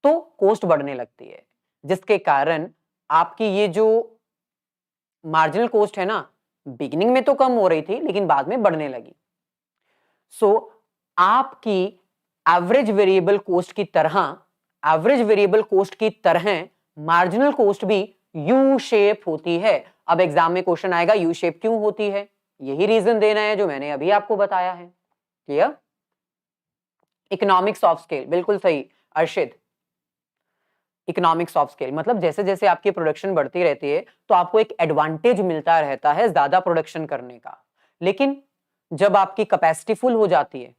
तो कॉस्ट बढ़ने लगती है, जिसके कारण आपकी ये जो मार्जिनल कॉस्ट है ना, बिगिनिंग में तो कम हो रही थी लेकिन बाद में बढ़ने लगी। सो आपकी एवरेज वेरिएबल कोस्ट की तरह मार्जिनल कोस्ट भी यू शेप होती है। अब एग्जाम में क्वेश्चन आएगा यू शेप क्यों होती है, यही रीजन देना है जो मैंने अभी आपको बताया है। क्लियर? इकोनॉमिक्स ऑफ स्केल, बिल्कुल सही अर्शिद। इकोनॉमिक्स ऑफ स्केल मतलब जैसे जैसे आपकी प्रोडक्शन बढ़ती रहती है तो आपको एक एडवांटेज मिलता रहता है ज्यादा प्रोडक्शन करने का। लेकिन जब आपकी कैपेसिटी फुल हो जाती है,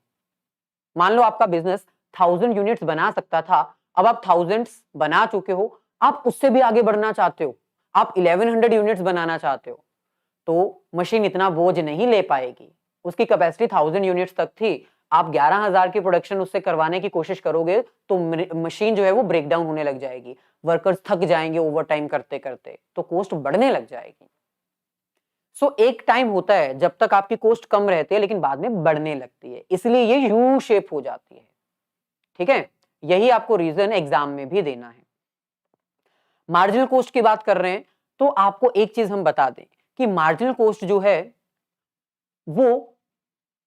मान लो आपका बिजनेस 1000 यूनिट्स बना सकता था, अब आप थाउजेंड्स बना चुके हो, आप उससे भी आगे बढ़ना चाहते हो, आप 1100 यूनिट्स बनाना चाहते हो, तो मशीन इतना बोझ नहीं ले पाएगी। उसकी कैपेसिटी 1000 यूनिट्स तक थी, आप 11000 की प्रोडक्शन उससे करवाने की कोशिश करोगे तो मशीन जो है वो ब्रेक डाउन होने लग जाएगी, वर्कर्स थक जाएंगे ओवर टाइम करते करते, तो कॉस्ट बढ़ने लग जाएगी। सो एक टाइम होता है जब तक आपकी कॉस्ट कम रहती है लेकिन बाद में बढ़ने लगती है, इसलिए ये यू शेप हो जाती है। ठीक है, यही आपको रीजन एग्जाम में भी देना है। मार्जिनल कॉस्ट की बात कर रहे हैं तो आपको एक चीज हम बता दें कि मार्जिनल कॉस्ट जो है वो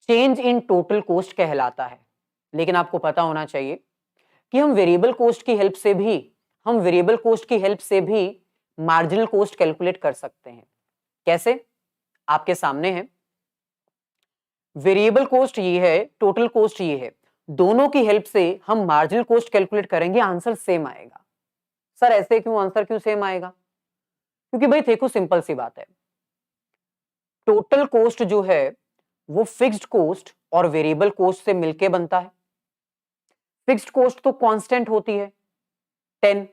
चेंज इन टोटल कॉस्ट कहलाता है। लेकिन आपको पता होना चाहिए कि हम वेरिएबल कॉस्ट की हेल्प से भी मार्जिनल कॉस्ट कैलकुलेट कर सकते हैं। कैसे? आपके सामने है, वेरिएबल कॉस्ट ये है, टोटल कॉस्ट ये है, दोनों की हेल्प से हम मार्जिनल कॉस्ट कैलकुलेट करेंगे, आंसर सेम आएगा। सर ऐसे क्यों, आंसर क्यों सेम आएगा? क्योंकि भाई देखो सिंपल सी बात है, टोटल कॉस्ट जो है वो फिक्स्ड कॉस्ट और वेरिएबल कॉस्ट से मिलके बनता है। फिक्स्ड कॉस्ट तो कांस्टेंट होती है 10,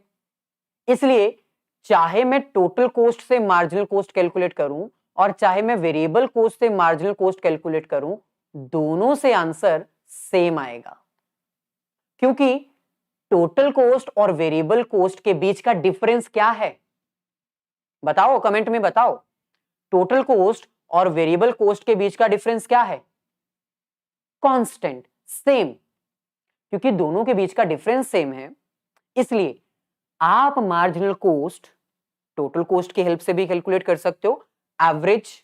इसलिए चाहे मैं टोटल कॉस्ट से मार्जिनल कॉस्ट कैलकुलेट करूं और चाहे मैं वेरिएबल कॉस्ट से मार्जिनल कॉस्ट कैलकुलेट करूं, दोनों से आंसर सेम आएगा। क्योंकि टोटल कॉस्ट और वेरिएबल कॉस्ट के बीच का डिफरेंस क्या है? बताओ, कमेंट में बताओ। टोटल कॉस्ट और वेरिएबल कॉस्ट के बीच का डिफरेंस क्या है? Constant, same. क्योंकि दोनों के बीच का डिफरेंस सेम है, इसलिए आप मार्जिनल कॉस्ट टोटल कॉस्ट की हेल्प से भी कैलकुलेट कर सकते हो, एवरेज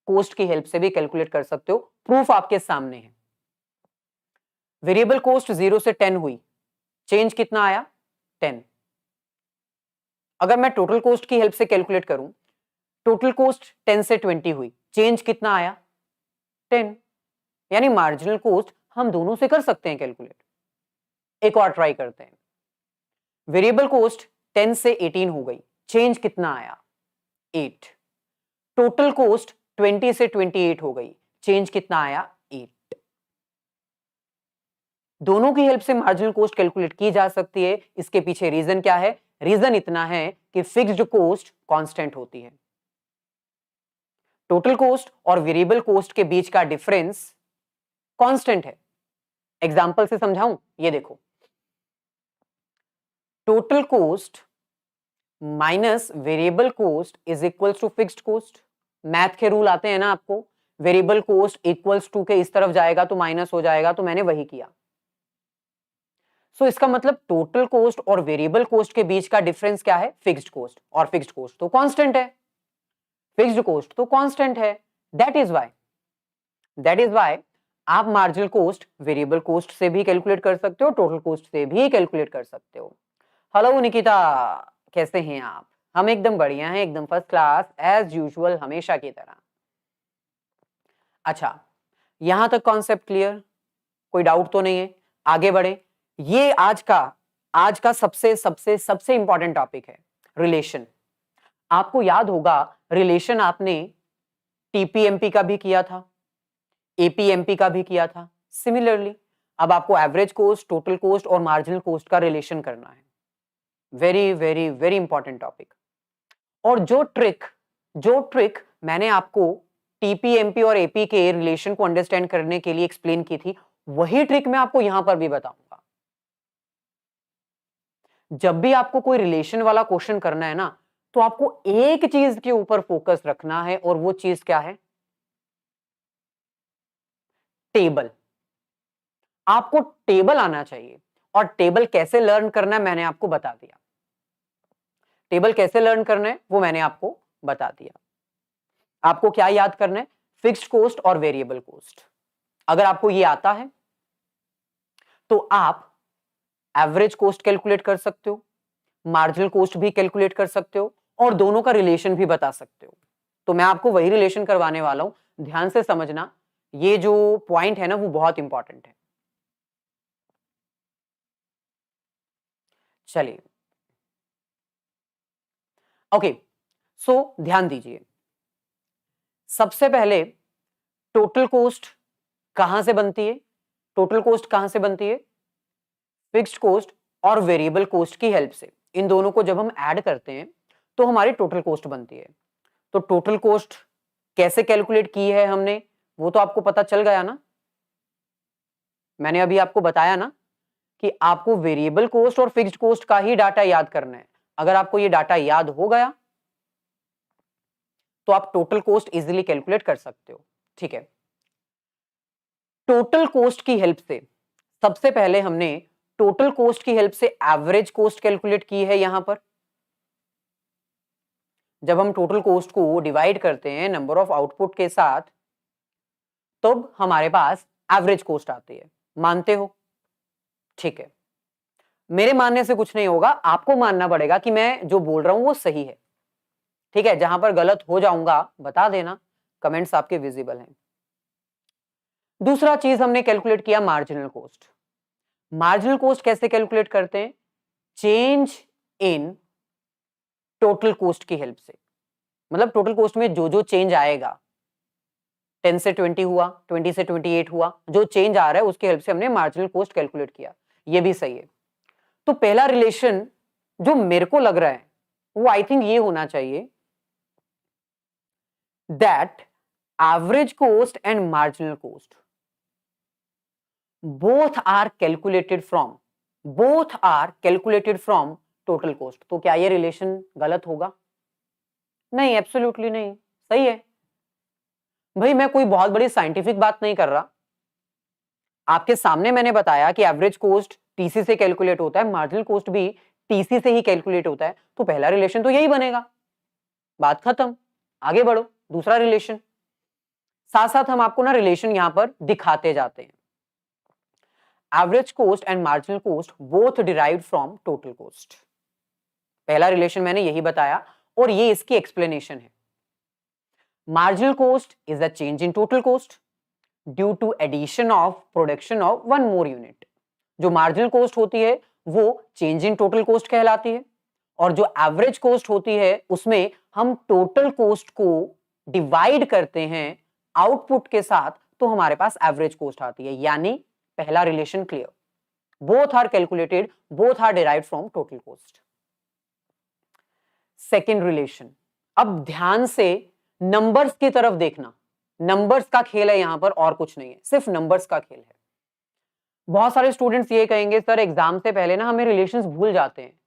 कॉस्ट की हेल्प से भी कैलकुलेट कर सकते हो। प्रूफ आपके सामने है। वेरिएबल कॉस्ट 0 से 10 हुई, चेंज कितना आया? 10। अगर मैं टोटल कॉस्ट की हेल्प से कैलकुलेट करूं, टोटल कॉस्ट 10 से 20 हुई, चेंज कितना आया? 10। यानी मार्जिनल कॉस्ट हम दोनों से कर सकते हैं कैलकुलेट। एक और ट्राई करते हैं। वेरिएबल कॉस्ट 10 से 18 हो गई, चेंज कितना आया? 8। टोटल कॉस्ट 20 से 28 हो गई, चेंज कितना आया? 8। दोनों की हेल्प से मार्जिनल कॉस्ट कैलकुलेट की जा सकती है। इसके पीछे रीजन क्या है? रीजन इतना है कि फिक्स्ड कॉस्ट कांस्टेंट होती है, टोटल कॉस्ट और वेरिएबल कॉस्ट के बीच का डिफरेंस कांस्टेंट है। एग्जांपल से समझाऊं, ये देखो, total cost minus variable cost is equals to fixed cost. Math के रूल आते हैं ना आपको, वेरिएबल कॉस्ट इक्वल्स टू के इस तरफ जाएगा तो माइनस हो जाएगा, तो मैंने वही किया। सो इसका मतलब टोटल कॉस्ट और वेरिएबल कॉस्ट के बीच का डिफरेंस क्या है? फिक्स्ड कॉस्ट, और फिक्स्ड कॉस्ट तो कांस्टेंट है, फिक्स्ड कॉस्ट तो कांस्टेंट है। दैट इज व्हाई आप मार्जिनल कॉस्ट वेरिएबल कॉस्ट से भी कैलकुलेट कर सकते हो, टोटल कॉस्ट से भी कैलकुलेट कर सकते हो। हेलो निकिता, कैसे हैं आप? हम एकदम बढ़िया हैं, एकदम फर्स्ट क्लास, एज यूजुअल, हमेशा की तरह। अच्छा, यहां तक कॉन्सेप्ट क्लियर? कोई डाउट तो नहीं है? आगे बढ़े। ये आज का सबसे सबसे सबसे इंपॉर्टेंट टॉपिक है, रिलेशन। आपको याद होगा रिलेशन आपने टीपीएमपी का भी किया था, एपीएमपी का भी किया था। सिमिलरली अब आपको एवरेज कॉस्ट, टोटल कॉस्ट और मार्जिनल कॉस्ट का रिलेशन करना है। Very very very important topic. और जो ट्रिक मैंने आपको टीपीएमपी और एपी के रिलेशन को अंडरस्टैंड करने के लिए एक्सप्लेन की थी, वही ट्रिक मैं आपको यहां पर भी बताऊंगा। जब भी आपको कोई रिलेशन वाला क्वेश्चन करना है ना, तो आपको एक चीज के ऊपर फोकस रखना है, और वो चीज क्या है? टेबल। आपको टेबल आना चाहिए, और टेबल कैसे लर्न करना है मैंने आपको बता दिया। टेबल कैसे लर्न करना है वो मैंने आपको बता दिया। आपको क्या याद करना है? फिक्स्ड कॉस्ट और वेरिएबल कॉस्ट। अगर आपको ये आता है तो आप एवरेज कॉस्ट कैलकुलेट कर सकते हो, मार्जिनल कॉस्ट भी कैलकुलेट कर सकते हो और दोनों का रिलेशन भी बता सकते हो। तो मैं आपको वही रिलेशन करवाने वाला हूं, ध्यान से समझना, ये जो पॉइंट है ना वो बहुत इंपॉर्टेंट है। चलिए, ओके, सो ध्यान दीजिए। सबसे पहले टोटल कॉस्ट कहां से बनती है? टोटल कॉस्ट कहां से बनती है? फिक्स्ड कॉस्ट और वेरिएबल कॉस्ट की हेल्प से। इन दोनों को जब हम ऐड करते हैं तो हमारी टोटल कॉस्ट बनती है। तो टोटल कॉस्ट कैसे कैलकुलेट की है हमने, वो तो आपको पता चल गया ना। मैंने अभी आपको बताया ना कि आपको वेरिएबल कॉस्ट और फिक्स्ड कॉस्ट का ही डाटा याद करना है। अगर आपको ये डाटा याद हो गया तो आप टोटल कॉस्ट इजीली कैलकुलेट कर सकते हो। ठीक है, टोटल कॉस्ट की हेल्प से सबसे पहले हमने टोटल कॉस्ट की हेल्प से एवरेज कॉस्ट कैलकुलेट की है। यहां पर जब हम टोटल कॉस्ट को डिवाइड करते हैं नंबर ऑफ आउटपुट के साथ, तब हमारे पास एवरेज कॉस्ट आती है। मानते हो? ठीक है, मेरे मानने से कुछ नहीं होगा, आपको मानना पड़ेगा कि मैं जो बोल रहा हूं वो सही है। ठीक है, जहां पर गलत हो जाऊंगा बता देना, कमेंट्स आपके विजिबल हैं। दूसरा चीज हमने कैलकुलेट किया मार्जिनल कॉस्ट। मार्जिनल कॉस्ट कैसे कैलकुलेट करते हैं? चेंज इन टोटल कॉस्ट की हेल्प से। मतलब टोटल कॉस्ट में जो जो चेंज आएगा, 10 से 20 हुआ, 20 से 28 हुआ, जो चेंज आ रहा है उसकी हेल्प से हमने मार्जिनल कॉस्ट कैलकुलेट किया। ये भी सही है। तो पहला रिलेशन जो मेरे को लग रहा है वो आई थिंक ये होना चाहिए, that average cost and marginal cost both are calculated from total cost. तो क्या ये रिलेशन गलत होगा? नहीं, एब्सोल्युटली नहीं, सही है। भाई मैं कोई बहुत बड़ी साइंटिफिक बात नहीं कर रहा, आपके सामने मैंने बताया कि एवरेज कॉस्ट टीसी से कैलकुलेट होता है, मार्जिनल कॉस्ट भी टीसी से ही कैलकुलेट होता है, तो पहला रिलेशन तो यही बनेगा। बात खत्म, आगे बढ़ो, दूसरा रिलेशन। साथ साथ हम आपको ना रिलेशन यहां पर दिखाते जाते हैं। Average cost and marginal cost both derived from total cost. पहला रिलेशन मैंने यही बताया और ये इसकी एक्सप्लेनेशन है। Marginal cost is the change in total cost due to addition of production of one more unit. जो मार्जिनल कॉस्ट होती है वो चेंज इन टोटल कॉस्ट कहलाती है, और जो एवरेज कॉस्ट होती है उसमें हम टोटल कॉस्ट को डिवाइड करते हैं आउटपुट के साथ, तो हमारे पास एवरेज कॉस्ट आती है। यानी पहला relation clear, both are calculated, both are derived from total cost. Second relation, अब ध्यान से नंबर्स की तरफ देखना। नंबर्स का खेल है यहां पर, और कुछ नहीं है, सिर्फ नंबर्स का खेल है। बहुत सारे स्टूडेंट्स ये कहेंगे सर एग्जाम से पहले ना हमें रिलेशंस भूल जाते हैं,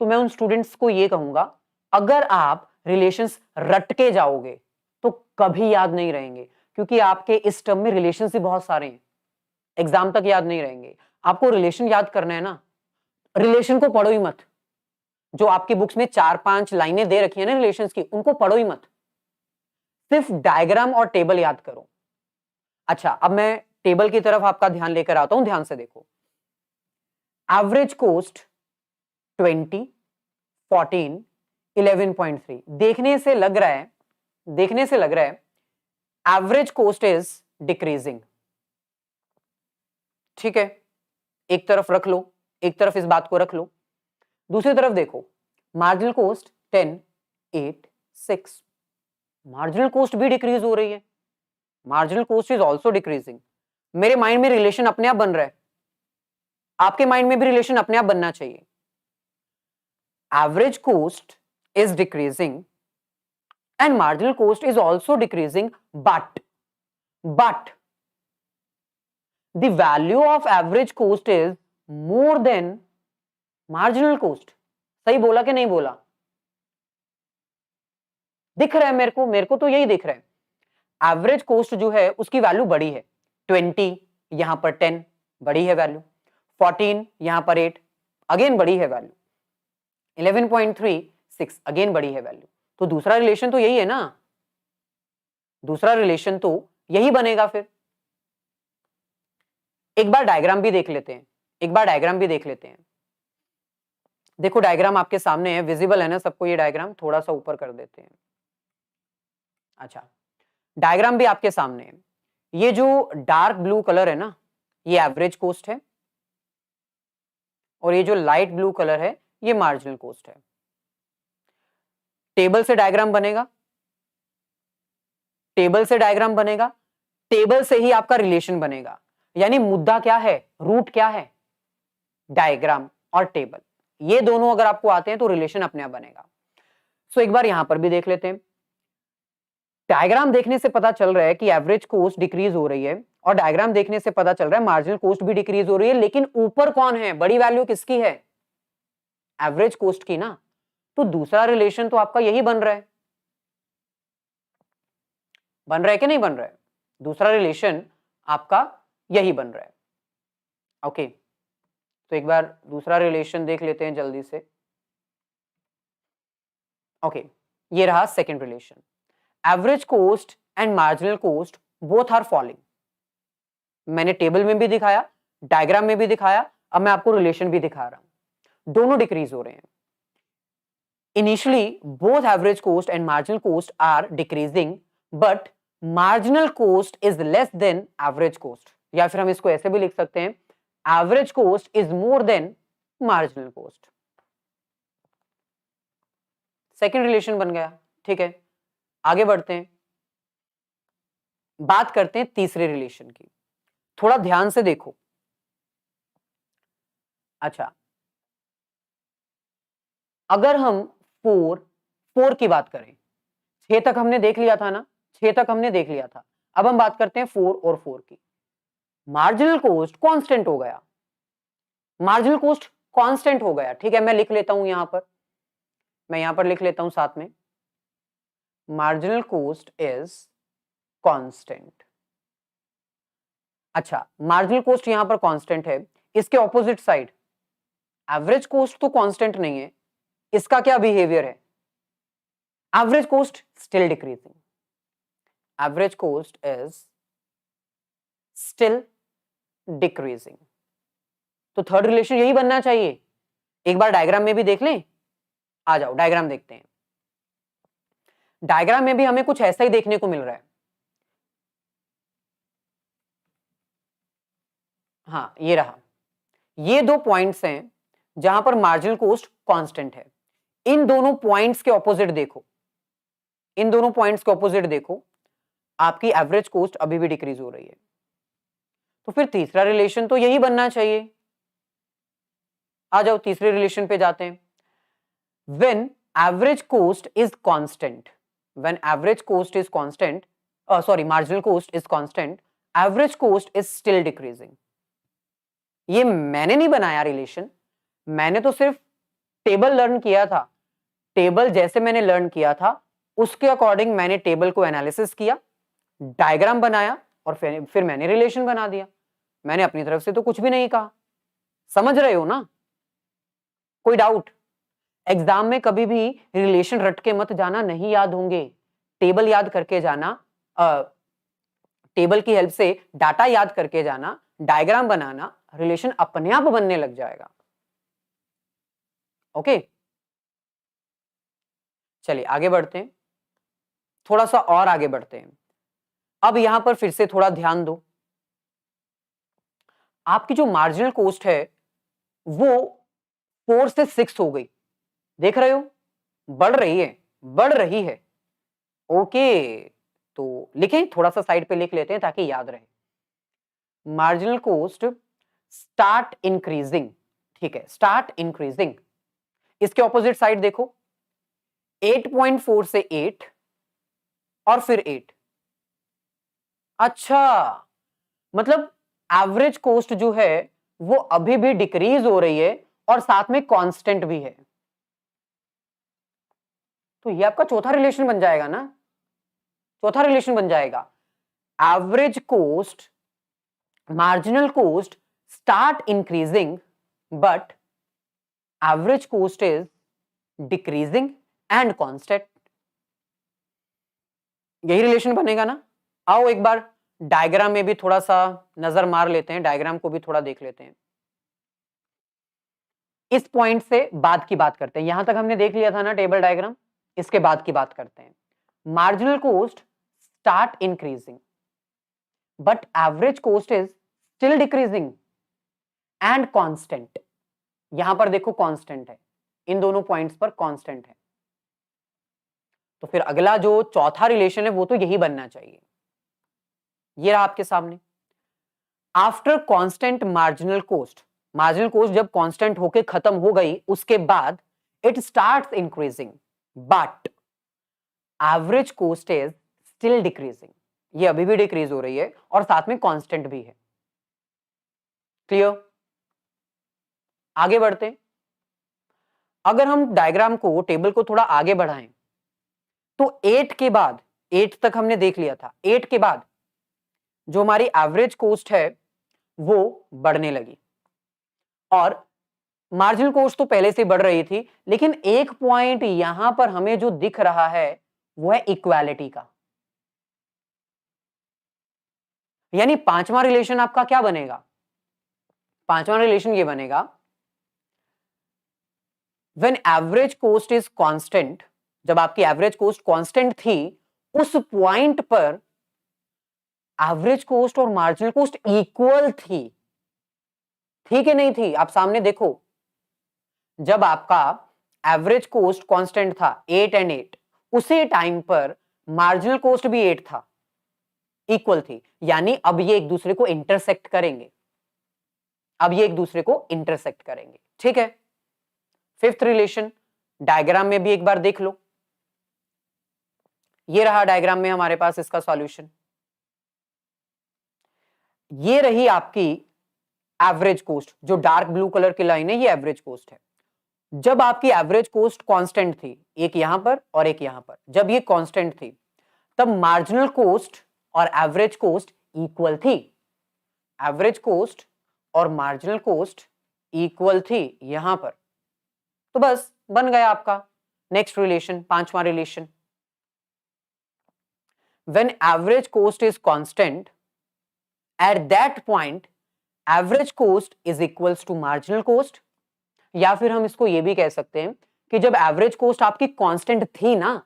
तो मैं उन स्टूडेंट्स को ये कहूंगा, अगर आप रिलेशंस रट के जाओगे तो कभी याद नहीं रहेंगे, क्योंकि आपके इस टर्म में रिलेशंस ही बहुत सारे हैं, एग्जाम तक याद नहीं रहेंगे। आपको रिलेशन याद करना है ना, रिलेशन को पढ़ो ही मत। जो आपकी बुक्स में 4-5 लाइनें दे रखी है ना रिलेशंस की, उनको पढ़ो ही मत, सिर्फ डायग्राम और टेबल याद करो। अच्छा, अब मैं टेबल की तरफ आपका ध्यान लेकर आता हूं, ध्यान से देखो। Average cost 20, 14, 11.3। देखने से लग रहा है एवरेज कॉस्ट इज डिक्रीजिंग। ठीक है, एक तरफ रख लो, एक तरफ इस बात को रख लो। दूसरी तरफ देखो, मार्जिनल कॉस्ट 10, 8, 6, मार्जिनल कॉस्ट भी डिक्रीज हो रही है। Marginal cost is also decreasing. मेरे माइंड में रिलेशन अपने आप बन रहा है, आपके माइंड में भी रिलेशन अपने आप बनना चाहिए। Average cost is decreasing and marginal cost is also decreasing, but the value of average cost is more than marginal cost। सही बोला कि नहीं बोला? दिख रहा है मेरे को तो यही दिख रहा है। एवरेज कॉस्ट जो है उसकी वैल्यू बड़ी है, 20 यहां पर 10 बड़ी है वैल्यू, 14 यहां पर 8 अगेन बड़ी है वैल्यू, 11.3 6 अगेन बड़ी है वैल्यू। तो दूसरा रिलेशन तो यही है ना, दूसरा रिलेशन तो यही बनेगा फिर। एक बार डायग्राम भी देख लेते हैं, एक बार डायग्राम भी देख लेते हैं। देखो डायग्राम आपके सामने है, विजिबल है ना सबको ये डायग्राम? थोड़ा सा ऊपर कर देते हैं। अच्छा, डायग्राम भी आपके सामने है। ये जो डार्क ब्लू कलर है ना, ये एवरेज कॉस्ट है, और ये जो लाइट ब्लू कलर है ये मार्जिनल कॉस्ट है। टेबल से डायग्राम बनेगा, टेबल से डायग्राम बनेगा, टेबल से ही आपका रिलेशन बनेगा। यानी मुद्दा क्या है, रूट क्या है? डायग्राम और टेबल, ये दोनों अगर आपको आते हैं तो रिलेशन अपने आप बनेगा। सो एक बार यहां पर भी देख लेते हैं। डायग्राम देखने से पता चल रहा है कि एवरेज कॉस्ट डिक्रीज हो रही है, और डायग्राम देखने से पता चल रहा है मार्जिनल कॉस्ट भी डिक्रीज हो रही है, लेकिन ऊपर कौन है? बड़ी वैल्यू किसकी है? एवरेज कॉस्ट की ना। तो दूसरा रिलेशन तो आपका यही बन रहा है, बन रहा है कि नहीं बन रहा है? दूसरा रिलेशन आपका यही बन रहा है। ओके, तो एक बार दूसरा रिलेशन देख लेते हैं जल्दी से। ओके, ये रहा second relation. Average cost and marginal cost both are falling. मैंने टेबल में भी दिखाया, डायग्राम में भी दिखाया, अब मैं आपको रिलेशन भी दिखा रहा हूं, दोनों डिक्रीज हो रहे हैं। Initially both average cost and marginal cost are decreasing, but marginal cost is less than average cost, या फिर हम इसको ऐसे भी लिख सकते हैं, average cost is more than marginal cost. Second relation बन गया, ठीक है। आगे बढ़ते हैं, बात करते हैं तीसरे रिलेशन की। थोड़ा ध्यान से देखो। अच्छा, अगर हम फोर की बात करें, 6 तक हमने देख लिया था ना, 6 तक हमने देख लिया था। अब हम बात करते हैं 4 और 4 की। मार्जिनल कॉस्ट कांस्टेंट हो गया, मार्जिनल कॉस्ट कांस्टेंट हो गया, ठीक है। मैं लिख लेता हूं यहां पर, मैं यहां पर लिख लेता हूं साथ में, मार्जिनल कॉस्ट इज कांस्टेंट। अच्छा, मार्जिनल कॉस्ट यहां पर कांस्टेंट है, इसके ऑपोजिट साइड एवरेज कॉस्ट तो कांस्टेंट नहीं है, इसका क्या बिहेवियर है? Average cost still decreasing, average cost is still decreasing. तो थर्ड रिलेशन यही बनना चाहिए। एक बार डायग्राम में भी देख लें, आ जाओ डायग्राम देखते हैं। डायग्राम में भी हमें कुछ ऐसा ही देखने को मिल रहा है। हाँ, ये रहा, ये दो पॉइंट्स हैं जहां पर मार्जिनल कॉस्ट कांस्टेंट है। इन दोनों पॉइंट्स के ऑपोजिट देखो, इन दोनों पॉइंट्स के ऑपोजिट देखो, आपकी एवरेज कॉस्ट अभी भी डिक्रीज हो रही है। तो फिर तीसरा रिलेशन तो यही बनना चाहिए। आ जाओ तीसरे रिलेशन पे जाते हैं। When average cost is constant, when average cost is constant, marginal cost is constant, average cost is still decreasing. ये मैंने नहीं बनाया रिलेशन, मैंने तो सिर्फ टेबल लर्न किया था। टेबल जैसे मैंने लर्न किया था उसके अकॉर्डिंग मैंने टेबल को एनालिसिस किया, डायग्राम बनाया, और फिर मैंने रिलेशन बना दिया। मैंने अपनी तरफ से तो कुछ भी नहीं कहा। समझ रहे हो ना? कोई डाउट? एग्जाम में कभी भी रिलेशन रट के मत जाना, नहीं याद होंगे। टेबल याद करके जाना, टेबल की हेल्प से डाटा याद करके जाना, डायग्राम बनाना, रिलेशन अपने आप बनने लग जाएगा। ओके, चलिए आगे बढ़ते हैं, थोड़ा सा और आगे बढ़ते हैं। अब यहां पर फिर से थोड़ा ध्यान दो। आपकी जो मार्जिनल कॉस्ट है वो 4 से 6 हो गई, देख रहे हो? बढ़ रही है, बढ़ रही है। ओके, तो लिखें, थोड़ा सा साइड पे लिख लेते हैं ताकि याद रहे। मार्जिनल कॉस्ट स्टार्ट इंक्रीजिंग, ठीक है, स्टार्ट इंक्रीजिंग। इसके ऑपोजिट साइड देखो, 8.4 से 8 और फिर 8। अच्छा, मतलब एवरेज कॉस्ट जो है वो अभी भी डिक्रीज हो रही है और साथ में कांस्टेंट भी है। तो ये आपका चौथा रिलेशन बन जाएगा ना, चौथा रिलेशन बन जाएगा। Average cost, marginal cost start increasing but average cost is decreasing and constant. यही रिलेशन बनेगा ना? आओ एक बार डायग्राम में भी थोड़ा सा नजर मार लेते हैं, डायग्राम को भी थोड़ा देख लेते हैं। इस पॉइंट से बाद की बात करते हैं, यहां तक हमने देख लिया था ना टेबल डायग्राम, इसके बाद की बात करते हैं। Marginal cost start increasing but average cost is still decreasing and constant. यहां पर देखो कांस्टेंट है, इन दोनों पॉइंट्स पर कांस्टेंट है, तो फिर अगला जो चौथा रिलेशन है वो तो यही बनना चाहिए। ये रहा आपके सामने। After constant marginal cost, marginal cost जब कांस्टेंट होके खत्म हो गई उसके बाद it starts increasing but average cost is still decreasing. ये अभी भी डिक्रीज हो रही है और साथ में कांस्टेंट भी है। क्लियर? आगे बढ़ते हैं। अगर हम डायग्राम को, टेबल को थोड़ा आगे बढ़ाएं तो 8 के बाद, 8 तक हमने देख लिया था, 8 के बाद जो हमारी एवरेज कॉस्ट है वो बढ़ने लगी और मार्जिनल कॉस्ट तो पहले से बढ़ रही थी, लेकिन एक पॉइंट यहां पर हमें जो दिख रहा है वो है इक्वालिटी का। यानी पांचवा रिलेशन आपका क्या बनेगा? पांचवा रिलेशन ये बनेगा, when average cost is constant, जब आपकी एवरेज कॉस्ट कांस्टेंट थी उस पॉइंट पर एवरेज कॉस्ट और मार्जिनल कॉस्ट इक्वल थी। ठीक है, नहीं थी? आप सामने देखो, जब आपका एवरेज कॉस्ट कांस्टेंट था 8 एंड 8, उसी टाइम पर मार्जिनल कॉस्ट भी 8 था, इक्वल थी। यानी अब ये एक दूसरे को इंटरसेक्ट करेंगे, अब ये एक दूसरे को इंटरसेक्ट करेंगे। ठीक है, फिफ्थ रिलेशन डायग्राम में भी एक बार देख लो। ये रहा डायग्राम में हमारे पास इसका सॉल्यूशन। ये रही आपकी एवरेज कॉस्ट, जो डार्क ब्लू कलर की लाइन है ये एवरेज कॉस्ट है। जब आपकी एवरेज कॉस्ट कांस्टेंट थी, एक यहां पर और एक यहां पर, जब ये कांस्टेंट थी तब मार्जिनल कॉस्ट और एवरेज कॉस्ट इक्वल थी। एवरेज कॉस्ट और मार्जिनल कॉस्ट इक्वल थी यहां पर, तो बस बन गया आपका नेक्स्ट रिलेशन, पांचवा relation. When average cost is constant, at that point average cost is equals to marginal cost. या फिर हम इसको ये भी कह सकते हैं कि जब एवरेज कॉस्ट आपकी कांस्टेंट थी ना,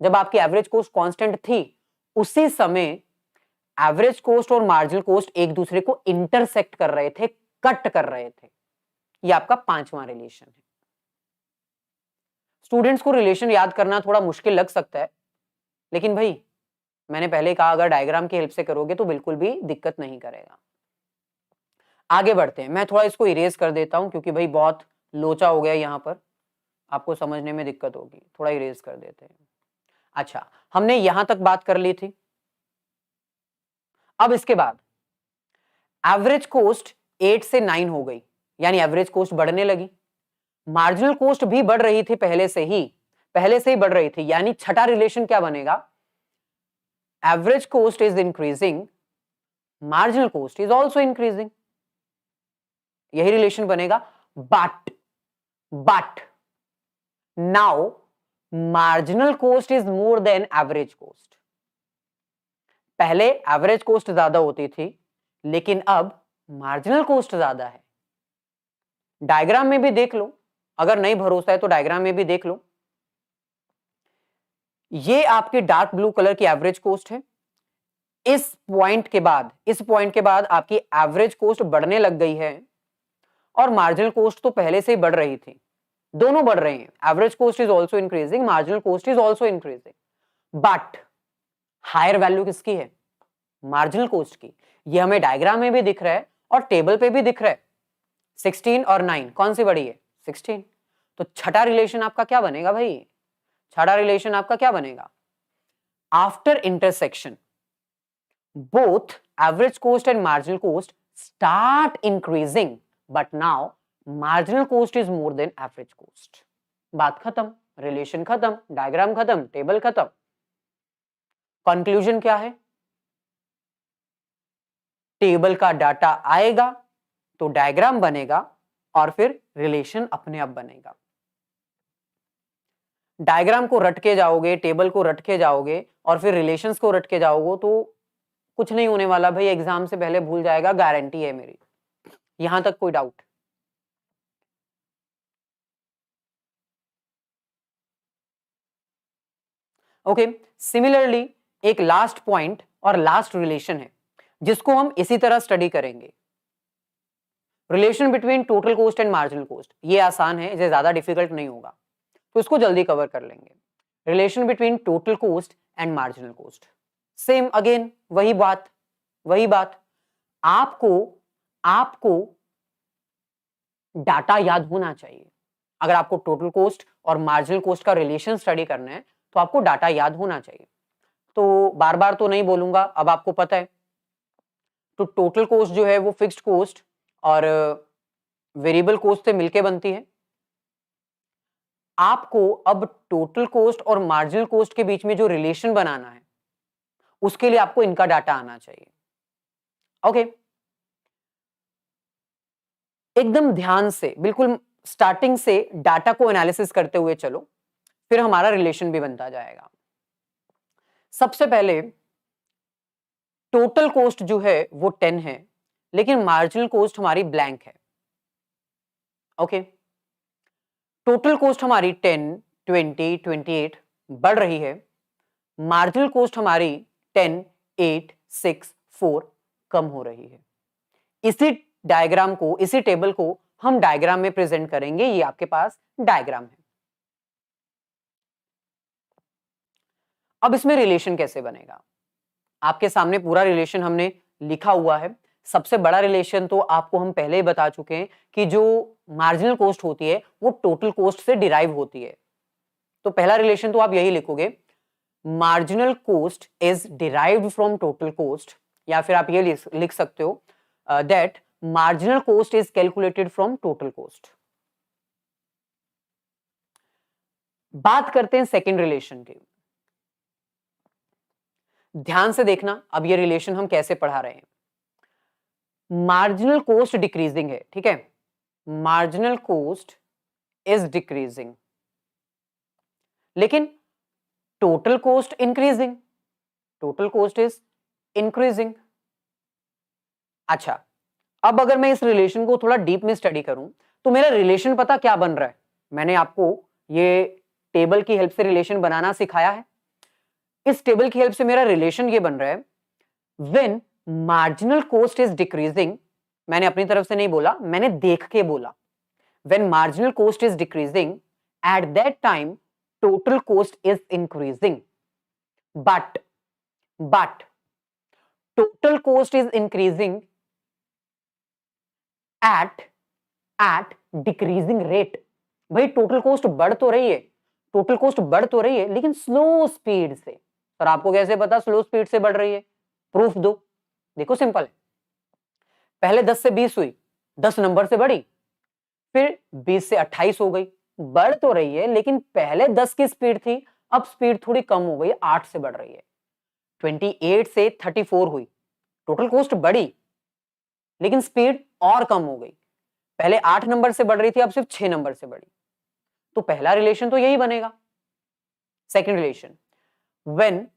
जब आपकी एवरेज कॉस्ट कांस्टेंट थी उसी समय एवरेज कॉस्ट और मार्जिनल कॉस्ट एक दूसरे को इंटरसेक्ट कर रहे थे, कट कर रहे थे। ये आपका पांचवा रिलेशन है। स्टूडेंट्स को रिलेशन याद करना थोड़ा मुश्किल लग सकता है, लेकिन भाई मैंने पहले कहा अगर डायग्राम की हेल्प से करोगे तो बिल्कुल भी दिक्कत नहीं करेगा। आगे बढ़ते हैं, मैं थोड़ा इसको इरेज कर देता हूं क्योंकि भाई बहुत लोचा हो गया यहां पर, आपको समझने में दिक्कत होगी, थोड़ा इरेज कर देते हैं। अच्छा, हमने यहां तक बात कर ली थी। अब इसके बाद एवरेज कॉस्ट 8 से 9 हो गई, यानी एवरेज कॉस्ट बढ़ने लगी। मार्जिनल कॉस्ट भी बढ़ रही थी पहले से ही बढ़ रही थी, यानी छठा रिलेशन क्या बनेगा? Average cost is increasing, marginal cost is also increasing. यही रिलेशन बनेगा। But now marginal cost is more then average cost. पहले एवरेज कॉस्ट ज्यादा होती थी, लेकिन अब मार्जिनल कॉस्ट ज्यादा है। डायग्राम में भी देख लो, अगर नहीं भरोसा है तो डायग्राम में भी देख लो। ये आपके डार्क ब्लू कलर की एवरेज कॉस्ट है। इस पॉइंट के बाद आपकी एवरेज कॉस्ट बढ़ने लग गई है और मार्जिनल कॉस्ट तो पहले से ही बढ़ रही थी, दोनों बढ़ रहे हैं। Average cost is also increasing, marginal cost is also increasing. But higher value किसकी है? मार्जिनल कॉस्ट की। ये हमें डायग्राम में भी दिख रहा है और टेबल पे भी दिख रहा है। 16 और 9 कौन सी बड़ी है? 16। तो छठा रिलेशन आपका क्या बनेगा भाई? छठा रिलेशन आपका क्या बनेगा? After intersection both average cost and marginal cost start increasing, but now marginal cost is more than average cost. बात खत्म, रिलेशन खत्म, डायग्राम खत्म, टेबल खत्म। कंक्लूजन क्या है? टेबल का डाटा आएगा तो डायग्राम बनेगा और फिर रिलेशन अपने आप बनेगा। डायग्राम को रट के जाओगे, टेबल को रट के जाओगे और फिर रिलेशंस को रट के जाओगे तो कुछ नहीं होने वाला भाई, एग्जाम से पहले भूल जाएगा, गारंटी है मेरी। यहां तक कोई डाउट? ओके, सिमिलरली एक लास्ट पॉइंट और लास्ट रिलेशन है जिसको हम इसी तरह स्टडी करेंगे, relation between total cost and marginal cost. ये आसान है, इसे ज्यादा डिफिकल्ट नहीं होगा, तो इसको जल्दी कवर कर लेंगे। Relation between total cost and marginal cost, same again वही बात। आपको आपको डाटा याद होना चाहिए। अगर आपको टोटल कॉस्ट और मार्जिनल कॉस्ट का रिलेशन स्टडी करना है तो आपको डाटा याद होना चाहिए। तो बार बार तो नहीं बोलूंगा, अब आपको पता है। तो टोटल कॉस्ट जो है वो फिक्स्ड कॉस्ट और वेरिएबल कॉस्ट से मिलके बनती है। आपको अब टोटल कॉस्ट और मार्जिनल कॉस्ट के बीच में जो रिलेशन बनाना है उसके लिए आपको इनका डाटा आना चाहिए। ओके, एकदम ध्यान से, बिल्कुल स्टार्टिंग से डाटा को एनालिसिस करते हुए चलो, फिर हमारा रिलेशन भी बनता जाएगा। सबसे पहले टोटल कॉस्ट जो है वो 10 है, लेकिन मार्जिनल कॉस्ट हमारी ब्लैंक है। ओके, टोटल कॉस्ट हमारी 10, 20, 28 बढ़ रही है, मार्जिनल कॉस्ट हमारी 10, 8, 6, 4 कम हो रही है। इसी डायग्राम को, इसी टेबल को हम डायग्राम में प्रेजेंट करेंगे। ये आपके पास डायग्राम है। अब इसमें रिलेशन कैसे बनेगा? आपके सामने पूरा रिलेशन हमने लिखा हुआ है। सबसे बड़ा रिलेशन तो आपको हम पहले ही बता चुके हैं कि जो मार्जिनल कॉस्ट होती है वो टोटल कॉस्ट से डिराइव होती है। तो पहला रिलेशन तो आप यही लिखोगे, marginal cost is derived from total cost, या फिर आप ये लिख सकते हो that marginal cost is calculated from total cost. बात करते हैं सेकेंड रिलेशन की। ध्यान से देखना, अब ये रिलेशन हम कैसे पढ़ा रहे हैं। मार्जिनल कॉस्ट डिक्रीजिंग है, ठीक है, मार्जिनल कॉस्ट इज डिक्रीजिंग, लेकिन total cost increasing, total cost is increasing. अच्छा, अब अगर मैं इस रिलेशन को थोड़ा डीप में स्टडी करूं तो मेरा रिलेशन पता क्या बन रहा है? मैंने आपको ये टेबल की हेल्प से रिलेशन बनाना सिखाया है। इस टेबल की हेल्प से मेरा रिलेशन ये बन रहा है, when marginal cost is decreasing, मैंने अपनी तरफ से नहीं बोला, मैंने देख के बोला, when marginal cost is decreasing at that time total cost is increasing, but total cost is increasing at decreasing rate. भाई टोटल कॉस्ट बढ़ तो रही है, टोटल कॉस्ट बढ़ तो रही है, लेकिन स्लो स्पीड से। सर आपको कैसे पता स्लो स्पीड से बढ़ रही है? प्रूफ दो। देखो सिंपल है, पहले 10 से 20 हुई, 10 नंबर से बढ़ी, फिर 20 से 28 हो गई। बढ़ तो रही है, लेकिन पहले 10 की स्पीड थी, अब स्पीड थोड़ी कम हो गई, 8 से बढ़ रही है। 28 से 34 हुई, टोटल कॉस्ट बढ़ी, लेकिन स्पीड और कम हो गई। पहले 8 नंबर से बढ़ रही थी, अब सिर्फ 6 नंबर से बढ़ी। तो पहला रिलेशन तो यही बनेगा। Second relation, when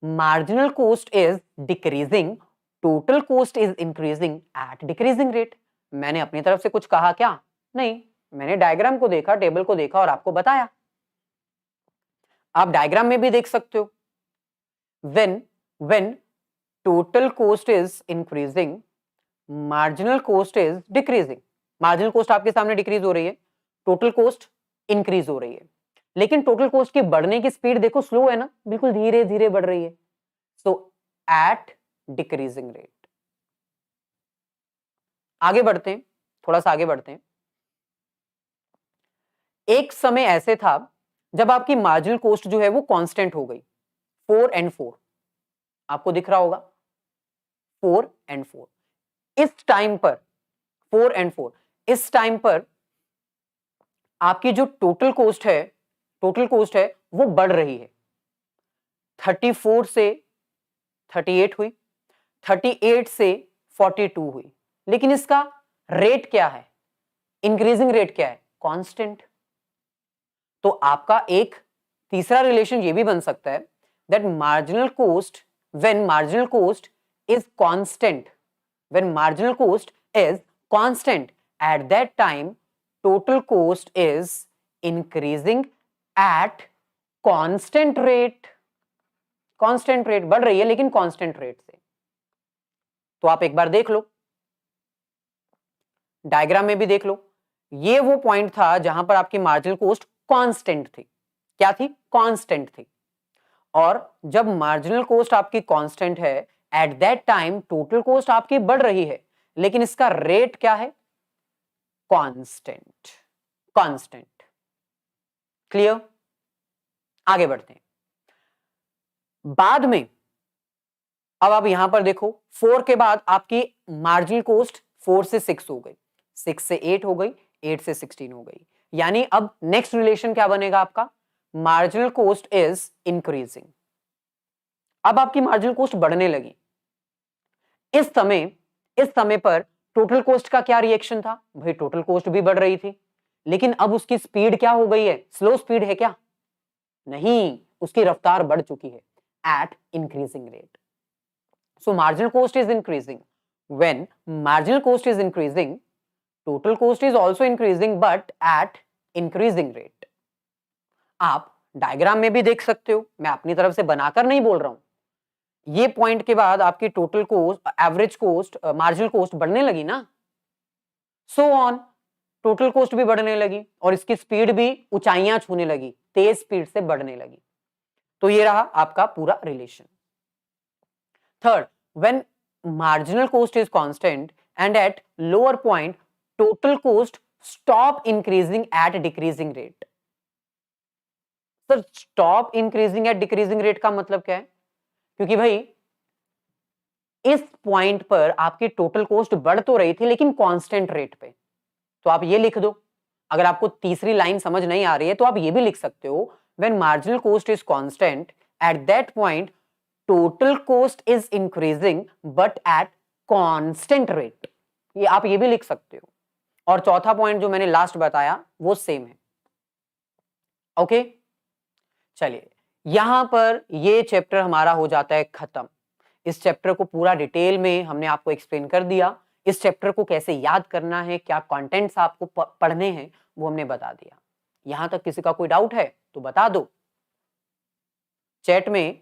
marginal cost is decreasing total cost is increasing at decreasing rate. मैंने अपनी तरफ से कुछ कहा क्या? नहीं, मैंने डायग्राम को देखा, टेबल को देखा और आपको बताया। आप डायग्राम में भी देख सकते हो, when total cost is increasing marginal cost is decreasing. Marginal cost आपके सामने डिक्रीज हो रही है, टोटल कॉस्ट इंक्रीज हो रही है, लेकिन टोटल कॉस्ट की बढ़ने की स्पीड देखो स्लो है ना, बिल्कुल धीरे धीरे बढ़ रही है। सो एट डिक्रीजिंग रेट। आगे बढ़ते हैं, थोड़ा सा आगे बढ़ते हैं। एक समय ऐसे था जब आपकी मार्जिनल कॉस्ट जो है वो कांस्टेंट हो गई, 4 and 4, आपको दिख रहा होगा 4 and 4। इस टाइम पर 4 and 4, इस टाइम पर आपकी जो टोटल कॉस्ट है वो बढ़ रही है। 34 से 38 हुई, 38 से 42 हुई, लेकिन इसका रेट क्या है? इंक्रीजिंग रेट क्या है? कांस्टेंट। तो आपका एक तीसरा रिलेशन ये भी बन सकता है that marginal cost, when marginal cost is constant, when marginal cost is constant, at that time total cost is increasing at constant rate. Constant rate बढ़ रही है लेकिन कांस्टेंट रेट से। तो आप एक बार देख लो, डायग्राम में भी देख लो, ये वो पॉइंट था जहां पर आपकी मार्जिनल कॉस्ट कांस्टेंट थी। क्या थी? कांस्टेंट थी। और जब मार्जिनल कॉस्ट आपकी कांस्टेंट है, at that time total cost आपकी बढ़ रही है, लेकिन इसका रेट क्या है? कांस्टेंट। कांस्टेंट। क्लियर? आगे बढ़ते हैं। बाद में अब आप यहां पर देखो, 4 के बाद आपकी मार्जिनल कॉस्ट 4 से 6 हो गई, 6 से 8 हो गई, 8 से 16 हो गई। यानी अब नेक्स्ट रिलेशन क्या बनेगा आपका? Marginal cost is increasing. अब आपकी मार्जिनल कॉस्ट बढ़ने लगी। इस समय पर टोटल कॉस्ट का क्या रिएक्शन था? भाई टोटल कॉस्ट भी बढ़ रही थी, लेकिन अब उसकी स्पीड क्या हो गई है? स्लो स्पीड है क्या? नहीं, उसकी रफ्तार बढ़ चुकी है at increasing rate. So marginal cost is increasing. When marginal cost is increasing, total cost is also increasing but at increasing rate. आप डायग्राम में भी देख सकते हो, मैं अपनी तरफ से बनाकर नहीं बोल रहा हूं। ये पॉइंट के बाद आपकी total cost, average cost, marginal cost बढ़ने लगी ना, सो ऑन, टोटल कोस्ट भी बढ़ने लगी और इसकी स्पीड भी ऊंचाइयां छूने लगी, तेज स्पीड से बढ़ने लगी। तो ये रहा आपका पूरा relation. Third, when marginal cost is constant and at lower point total cost stop increasing at decreasing rate. Sir stop increasing at decreasing rate का मतलब क्या है? क्योंकि भाई इस पॉइंट पर आपकी टोटल कॉस्ट बढ़ तो रही थी लेकिन कांस्टेंट रेट पे। तो आप ये लिख दो, अगर आपको तीसरी लाइन समझ नहीं आ रही है तो आप ये भी लिख सकते हो, when marginal cost is constant, at that point total cost is increasing but at constant rate. ये आप ये भी लिख सकते हो। और चौथा पॉइंट जो मैंने लास्ट बताया वो सेम है। ओके, चलिए यहां पर ये चैप्टर हमारा हो जाता है खत्म। इस चैप्टर को पूरा डिटेल में हमने आपको एक्सप्लेन कर दिया। इस चैप्टर को कैसे याद करना है, क्या कंटेंट्स आपको पढ़ने हैं, वो हमने बता दिया। यहां तक किसी का कोई डाउट है तो बता दो, चैट में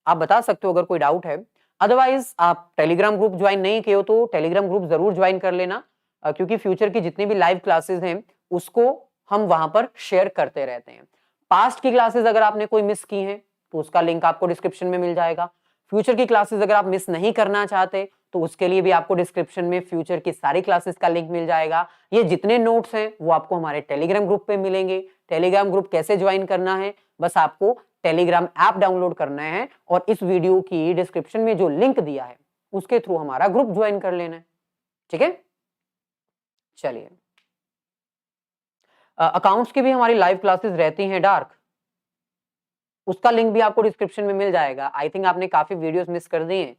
आप बता सकते हो अगर कोई डाउट है। अदरवाइज आप टेलीग्राम ग्रुप ज्वाइन नहीं किए हो तो टेलीग्राम ग्रुप जरूर ज्वाइन कर लेना, क्योंकि फ्यूचर की जितनी भी लाइव क्लासेस हैं उसको हम वहां पर शेयर करते रहते हैं। पास्ट की क्लासेस अगर आपने कोई मिस की हैं तो उसका लिंक आपको डिस्क्रिप्शन में मिल जाएगा। फ्यूचर की क्लासेस अगर आप मिस नहीं करना चाहते तो उसके लिए भी आपको डिस्क्रिप्शन में फ्यूचर की सारी क्लासेस का लिंक मिल जाएगा। ये जितने नोट्स हैं वो आपको हमारे टेलीग्राम ग्रुप पे मिलेंगे। टेलीग्राम ग्रुप कैसे ज्वाइन करना है? बस आपको टेलीग्राम ऐप डाउनलोड करना है और इस वीडियो की डिस्क्रिप्शन में जो लिंक दिया है उसके थ्रू हमारा ग्रुप ज्वाइन कर लेना है। ठीक है, चलिए अकाउंट्स की भी हमारी लाइव क्लासेस रहती हैं डार्क, उसका लिंक भी आपको डिस्क्रिप्शन में मिल जाएगा। आई थिंक आपने काफी वीडियोस मिस कर दी हैं,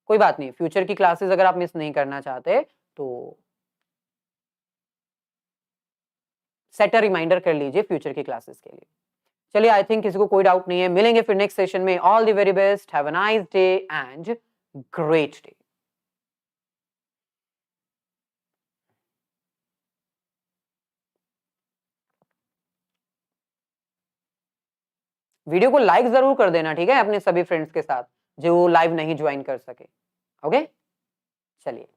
कोई बात नहीं, फ्यूचर की क्लासेस अगर आप मिस नहीं करना चाहते तो सेट अ रिमाइंडर कर लीजिए फ्यूचर की क्लासेस के लिए। चलिए आई थिंक किसी को कोई डाउट नहीं है। मिलेंगे फिर नेक्स्ट सेशन में। All the very best, have a nice day and great day. Video को लाइक जरूर कर देना, ठीक है, अपने सभी फ्रेंड्स के साथ जो लाइव नहीं ज्वाइन कर सके। ओके, चलिए।